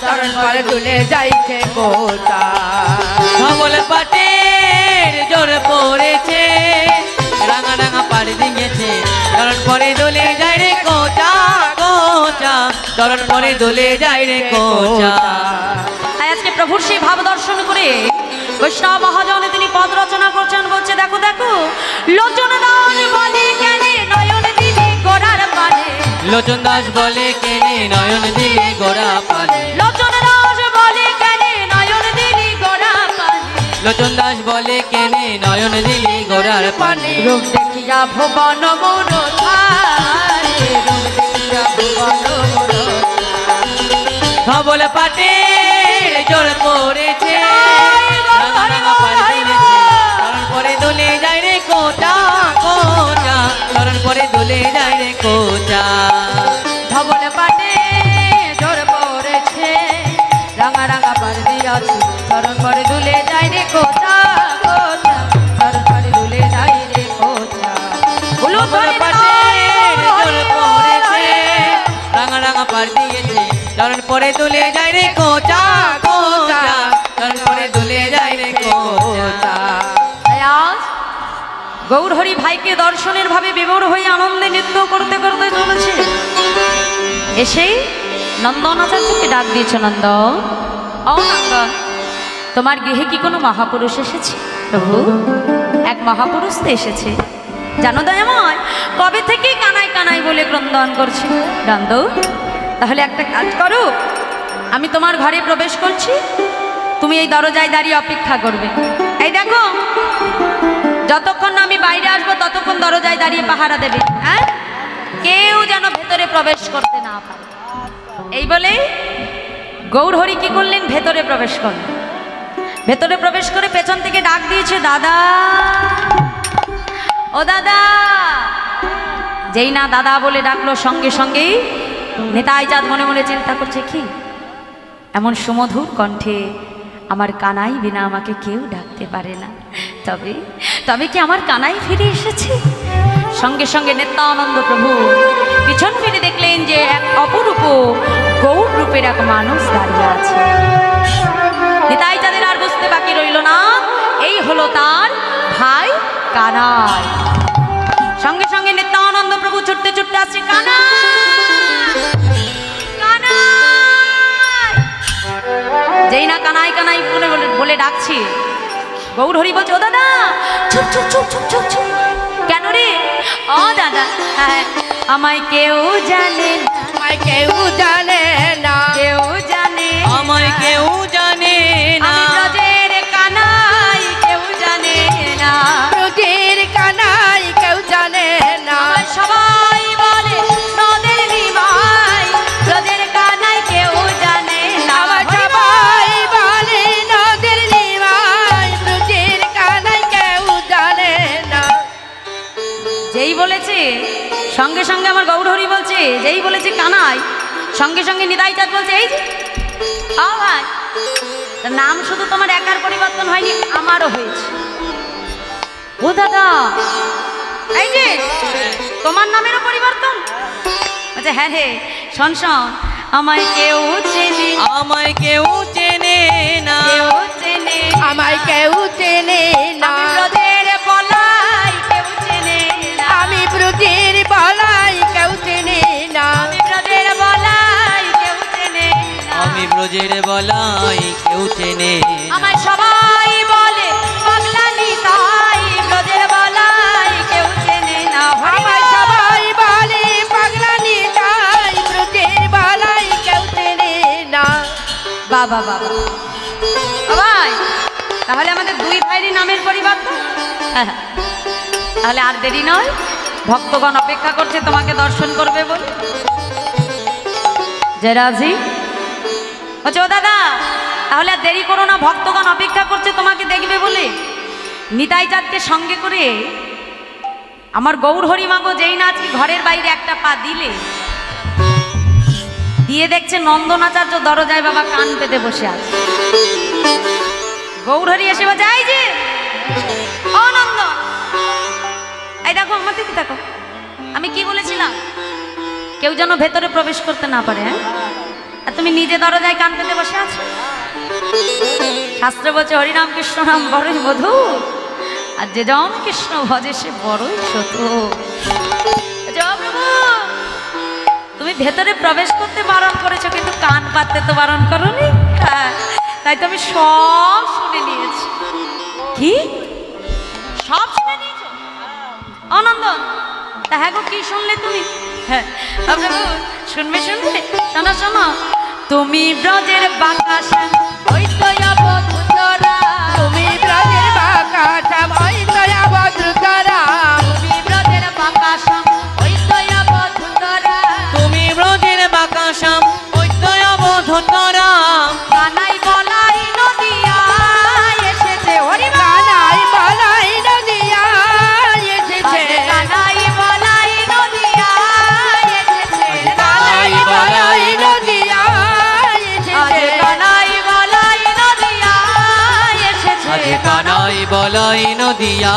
চরণ পরে দুলে যাইছে কোচা। ধবলে পাটে জোর পড়েছে, রাঙা রাঙা পাড়ি দিয়েছে, চরণ পরে দোলে যাই রে কোচা কোচা, চরণ পরে দোলে যায় রে কোচা। তাই আজকে প্রভুর সেই ভাব দর্শন করে বৈষ্ণব মহাজনে তিনি পদ রচনা করছেন। বলছে দেখো দেখো লোচন দাস বলে কেনে নয়ন দিলে গোড়ার পানে, লোচন দাস বলে কেনে নয়ন দিলে গোড়া পানে, লোচন দাস বলে কেনে নয়ন দিলি গোড়া পানে, লোচন দাস বলে কেনে নয়ন দিলে গোড়ার পানে। রূপ দেখিয়া ভুবন মোর ধারে, রূপ দেখিয়া ভুবন মোর ধবল পাটে জোর পড়েছে, রাঙা রাঙা পাড় দিয়েছে, চরণ পরে দোলে যায় রে কোচা কোচা, চরণ পরে দোলে যায় রে কোচা। ধবল পাটে জোর পড়েছে, রাঙা রাঙা পাড় দিয়াছে, চরণ পরে দুলে যায় রে কোচা কোচা, চরণ পরে দুলে যায় রে কোচা। বলো ধবল পাটে জোর পড়েছে, রাঙা রাঙা পাড় দিয়েছে, চরণ পরে দোলে যায় রে কোচা কোচা, চরণ পরে দোলে যায় রে কোচা। আজ গৌর হরি ভাইকে দর্শনের ভাবে বিভোর হয়ে আনন্দে নৃত্য করতে করতে চলেছে। এসেই নন্দন আচার্যকে ডাক দিয়েছে। নন্দন, ও নন্দন, তোমার গৃহে কি কোনো মহাপুরুষ এসেছে? প্রভু, এক মহাপুরুষ তো এসেছে। জানো দয়াময়, কবে থেকে কানাই কানাই বলে ক্রন্দন করছে। নন্দ, তাহলে একটা কাজ করো, আমি তোমার ঘরে প্রবেশ করছি, তুমি এই দরজায় দাঁড়িয়ে অপেক্ষা করবে। এই দেখো, যতক্ষণ না আমি বাইরে আসবো ততক্ষণ দরজায় দাঁড়িয়ে পাহারা দেবে, হ্যাঁ? কেউ যেন ভেতরে প্রবেশ করতে না পারে। এই বলে গৌর হরি কি করলেন? ভেতরে প্রবেশ করলেন। ভেতরে প্রবেশ করে পেছন থেকে ডাক দিয়েছে, দাদা, ও দাদা। যেই না দাদা বলে ডাকলো, সঙ্গে সঙ্গেই নেতাই চাঁদ মনে মনে চিন্তা করছে, কি এমন সুমধুর কণ্ঠে আমার কানাই বিনা আমাকে কেউ ডাকতে পারে না। তবে তবে কি আমার কানাই ফিরে এসেছে? সঙ্গে সঙ্গে নিত্যানন্দ প্রভু পিছন ফিরে দেখলেন যে এক অপরূপ গৌর রূপের এক মানুষ দাঁড়িয়ে আছে। নিতাই চাঁদের আর বুঝতে বাকি রইল না, এই হলো তার ভাই কানাই। সঙ্গে সঙ্গে নিত্যানন্দ প্রভু ছুটতে ছুটতে আসছে, কানাই কানাই। যেই না কানাই কানাই বলে ডাকছি, গৌর হরি বলছে, ও দাদা, চুপ চুপ চুপ চুপ চুপ চুপ। কেন রে? ও দাদা, আমায় কেউ জানে না, আমায় কেউ জানে না, কেউ জানে আমায় কেউ জানে না, আমি ব্রজের কানাই, কেউ জানে না, ব্রজের কানাই কেউ জানে না, আমায় সবাই বলে নদের নিমাই, ব্রজের কানাই কেউ জানে না, আমার সবাই বলে নদের নিমাই, ব্রজের কানাই কেউ জানে না। যেই বলেছে সঙ্গে সঙ্গে আমার গৌর হরি বলছে, যেই বলেছে কানাই, সঙ্গে সঙ্গে নিতাই চাঁদ বলছে, এই যে ও ভাই, তার নাম শুধু তোমার একার পরিবর্তন হয়নি, আমারও হয়েছে। ও দাদা, এই যে তোমার নামেরও পরিবর্তন? আচ্ছা, হ্যাঁ হে, শোন শোন, আমায় কেউ চেনে, আমায় কেউ চেনে না, কেউ চেনে, আমায় কেউ চেনে না, আমি ব্রজের বলাই, কেউ চেনে না, আমি ব্রজের বলাই কেউ চেনে না, আমি ব্রজের বলাই, কেউ চেনে না, আমি ব্রজের বলাই কেউ চেনে না। আমায় সবাই বলে পাগলা নিতাই, ব্রজের বলাই কেউ চেনে না, আমায় সবাই বলে পাগলা নিতাই, ব্রজের বলাই কেউ চেনে না। বাবা বাবা, ও ভাই, তাহলে আমাদের দুই ভাইয়েরই নামের পরিবর্তন। হ্যাঁ, তাহলে আর দেরি নয়, ভক্তগণ অপেক্ষা করছে তোমাকে দর্শন করবে বলে। যে রাজি বলছে, ও দাদা, তাহলে আর দেরি করো না, ভক্তগণ অপেক্ষা করছে তোমাকে দেখবে বলে। নিতাই চাঁদকে সঙ্গে করে আমার গৌর হরি মাগো যেই না আজকে ঘরের বাইরে একটা পা দিলে, দিয়ে দেখছে নন্দনাচার্য দরজায় বাবা কান পেতে বসে আছে। গৌর হরি এসে বলছে, এই যে ও নন্দ, এই দেখো আমার দিকে দেখো, আমি কি বলেছিলাম, কেউ যেন ভেতরে প্রবেশ করতে না পারে, হ্যাঁ? আর তুমি নিজে দরজায় কান পেতে বসে আছো। শাস্ত্র বলছে, হরিনাম কৃষ্ণ নাম বড়ই মধুর, আর যে জন কৃষ্ণ ভজে সে বড়ই সত। প্রভু, তুমি ভেতরে প্রবেশ করতে বারণ করেছো, কিন্তু কান পাততে তো বারণ করোনি। হ্যাঁ, তাই তো আমি সব শুনে নিয়েছি। কি সব শুনে নিয়েছো অনন্দন? তা হ্যাঁ গো, কি শুনলে তুমি? হ্যাঁ, আপনাকে শুনবে শুনবে, শোনো শোনো। তুমি ব্রজের বাতাসা ওই তো অবধূতরা, তুমি ব্রজের বাঁকা ওই দয়া বধুকরা, তুমি ব্রজের বাতাসা ওই তো অবধূতরা, তুমি ব্রজের বাকাশাম ঐতয় অবধূতরা, কানাই বলাই নদিয়া এসেছে হরি কানাই বলাই নদিয়া এসেছে, কানাই বলাই নদিয়া এসেছে, কানাই বলাই নদিয়া আজ এসেছে, কানাই বলাই নদিয়া এসেছে। আজ কানাই বলাই নদিয়া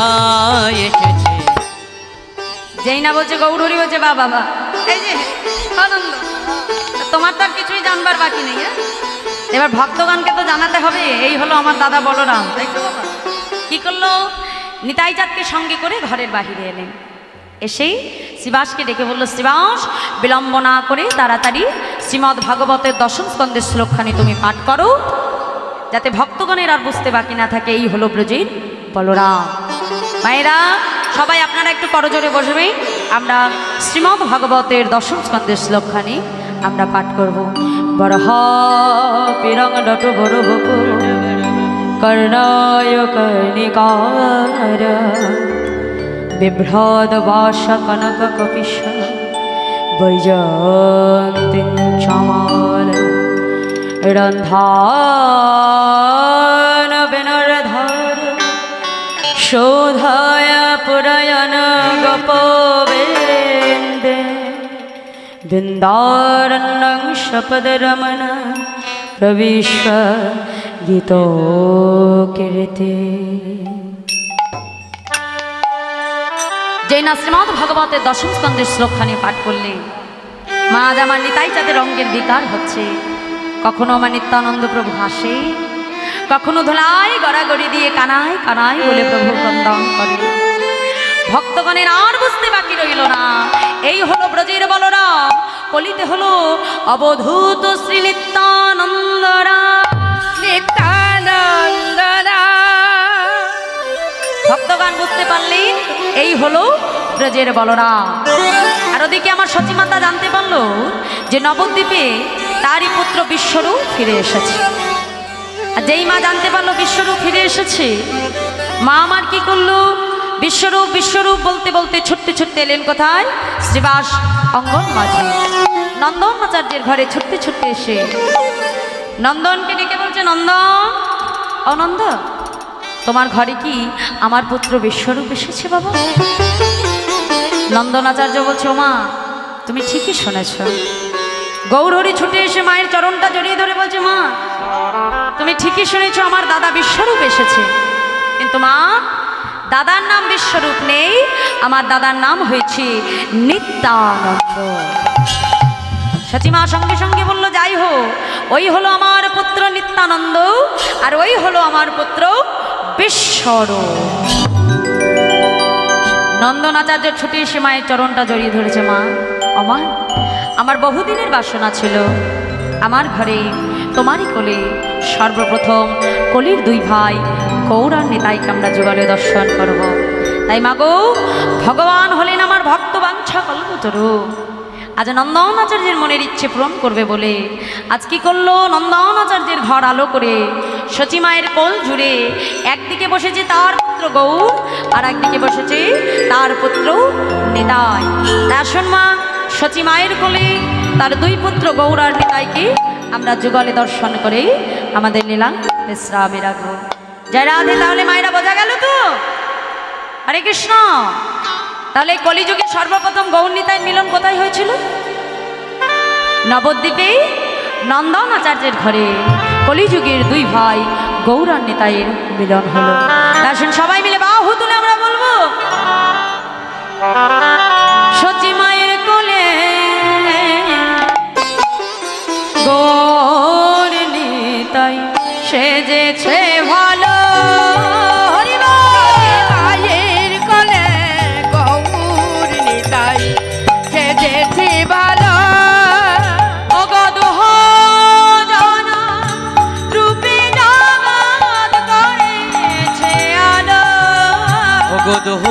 এসেছে। যেই না বলছে গৌরহরি বলছে বা বাবা, এই যে আনন্দ, তোমার তো আর কিছুই জানবার বাকি নেই। এবার ভক্তগণকে তো জানাতে হবে, এই হলো আমার দাদা বলরাম, তাই তো বাবা? কি করলো? নিতাই চাঁদকে সঙ্গে করে ঘরের বাহিরে এলেন। এসেই শ্রীবাসকে ডেকে বলল, শ্রীবাস, বিলম্ব না করে তাড়াতাড়ি শ্রীমদ্ ভাগবতের দশম স্কন্ধের শ্লোকখানি তুমি পাঠ করো, যাতে ভক্তগণের আর বুঝতে বাকি না থাকে এই হলো ব্রজের বলরাম। মায়েরা সবাই আপনারা একটু করজোরে বসবে, আমরা শ্রীমদ্ ভাগবতের দশম স্কন্ধের শ্লোকখানি আমরা পাঠ করব। বরহ পিরং নট বড় বপু কর্ণায় কর্ণিকার বিভ্রদ বাস কনক কপিশ বৈজন্তীং চমাল রন্ধান বিনর্ধর শোধায় পুরায়ণ গোপবেন্দে বৃন্দারণ্যং শপদ রমণ প্রবিশ্ব গীতো কীর্তি। যেই না শ্রীমদ্ ভাগবতের দশম স্কন্ধের শ্লোকখানি পাঠ করলে, মা আজ আমার নিতাই চাঁদের রঙ্গের বিকার হচ্ছে। কখনো আমার নিত্যানন্দ প্রভু হাসে, কখনো ধোলাই গড়াগড়ি দিয়ে কানাই কানাই বলে প্রভু বন্দন করে। ভক্তগণের আর বুঝতে বাকি রইল না, এই হলো ব্রজের বলরাম, কলিতে হলো অবধূত শ্রী নিত্যানন্দরা। নিত্যানন্দরা ভক্তগণ বুঝতে পারলেন এই হলো ব্রজের বলরাম। আর ওদিকে আমার সতীমাতা জানতে পারলো যে নবদ্বীপে তারই পুত্র বিশ্বরূপ ফিরে এসেছে। আর যেই মা জানতে পারলো বিশ্বরূপ ফিরে এসেছে, মা আমার কি করলো? বিশ্বরূপ বিশ্বরূপ বলতে বলতে ছুটতে ছুটতে এলেন কোথায়? শ্রীবাস অঙ্গন মাঝে নন্দন আচার্যের ঘরে ছুটতে ছুটতে এসে নন্দনকে ডেকে বলছে, নন্দন, অনন্দ, তোমার ঘরে কি আমার পুত্র বিশ্বরূপ এসেছে বাবা? নন্দন আচার্য বলছে, ও মা, তুমি ঠিকই শুনেছ। গৌরহরি ছুটে এসে মায়ের চরণটা জড়িয়ে ধরে বলছে, মা, তুমি ঠিকই শুনেছ, আমার দাদা বিশ্বরূপ এসেছে। কিন্তু মা, দাদার নাম বিশ্বরূপ নেই, আমার দাদার নাম হয়েছে নিত্যানন্দ। সচিমা সঙ্গে সঙ্গে বলল, যাই হোক, ওই হলো আমার পুত্র নিত্যানন্দ, আর ওই হলো আমার পুত্র বিশ্বরূপ। নন্দন আচার্য ছুটে এসে মায়ের চরণটা জড়িয়ে ধরেছে, মা, আমার আমার বহুদিনের বাসনা ছিল আমার ঘরে তোমারই কোলে সর্বপ্রথম কলির দুই ভাই গৌর আর নিতাইকে আমরা যুগলে দর্শন করব। তাই মাগো, ভগবান হলেন আমার ভক্ত বাঞ্ছা কল্পতরু। আজ নন্দন আচার্যের মনের ইচ্ছে পূরণ করবে বলে আজ কি করলো? নন্দন আচার্যের ঘর আলো করে সচিমায়ের কোল জুড়ে একদিকে বসেছে তার পুত্র গৌর, আর একদিকে বসেছে তার পুত্র নিতাই। আসুন মা, সচিমায়ের কোলে তার দুই পুত্র গৌর আর নিতাইকে আমরা যুগলে দর্শন করে আমাদের লীলা বিশ্রামে রাখবো। জয় রাধে। তাহলে মায়েরা বোঝা গেল তো? হরে কৃষ্ণ। তাহলে কলিযুগে সর্বপ্রথম গৌর নিতাইয়ের মিলন কোথায় হয়েছিল? নবদ্বীপে নন্দন আচার্যের ঘরে কলিযুগের দুই ভাই গৌর আর নিতাইয়ের মিলন হলো। আসুন সবাই মিলে বাহু তুলে আমরা বলবো, সচি মায়ের কোলে গৌর নিতাই সেজেছে ভালো। মায়ের কোলে গৌর নিতাই সেজেছে ভালো। অগদহ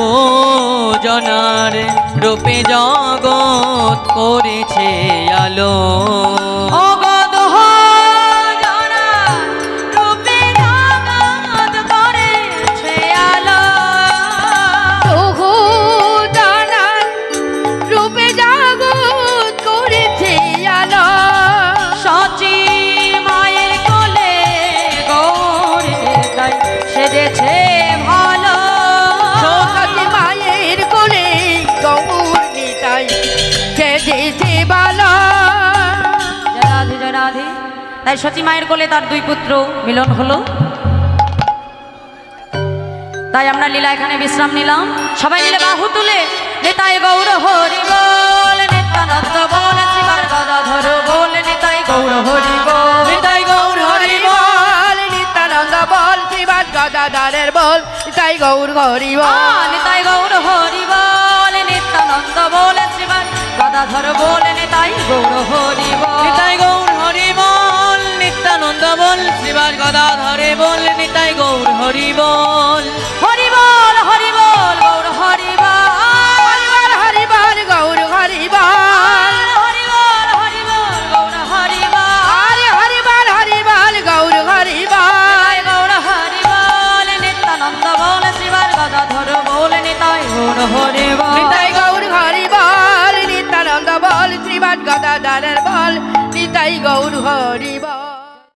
জনার রূপে জগৎ করেছে আলো অগদহ জনার রূপে জগৎ করেছে আলো। তহু জানান রূপে জাগত করেছে আলো। সচি মায়ের কোলে গৌরে তাই সেজেছে ভালো। সতী মায়ের কোলে গৌর নিতাই সেজেছে ভালো। জয় রাধে জয় রাধে। তাই সচি মায়ের কোলে তার দুই পুত্র মিলন হলো। তাই আমরা লীলা এখানে বিশ্রাম নিলাম। সবাই মিলে বাহু তুলে নিতাই গৌর হরি বল, নিত্যানন্দ বল, শ্রীবার গদাধর বল, নিতাই গৌর হরি বল। নিতাই গৌর হরি বল নিত্যানন্দ বল শ্রীবাস গদাধরের বল নিতাই গৌর হরি বল। নিতাই গৌর হরি বল, নিত্যানন্দ বল, শ্রীবার গদাধর বল, নিতাই গৌর হরি বল। নিতাই গৌর হরি বল নিত্যানন্দ বল শ্রীবাস গদাধরে বল নিতাই গৌর হরি বল। হরি বল হরি বল গৌর হরি বল। হরি বল গৌর হরি বল। হরি বল হরি বল গৌর হরি বল। হরি বল গৌর হরি বল। গৌর হরি বল, নিত্যানন্দ বল, শ্রীবার গদাধর বল, নিতাই গৌর হরি বল। নিতাই গৌর হরি বল নিত্যানন্দ বল শ্রীবাস গদাধরের বল নিতাই গৌর হরি বল।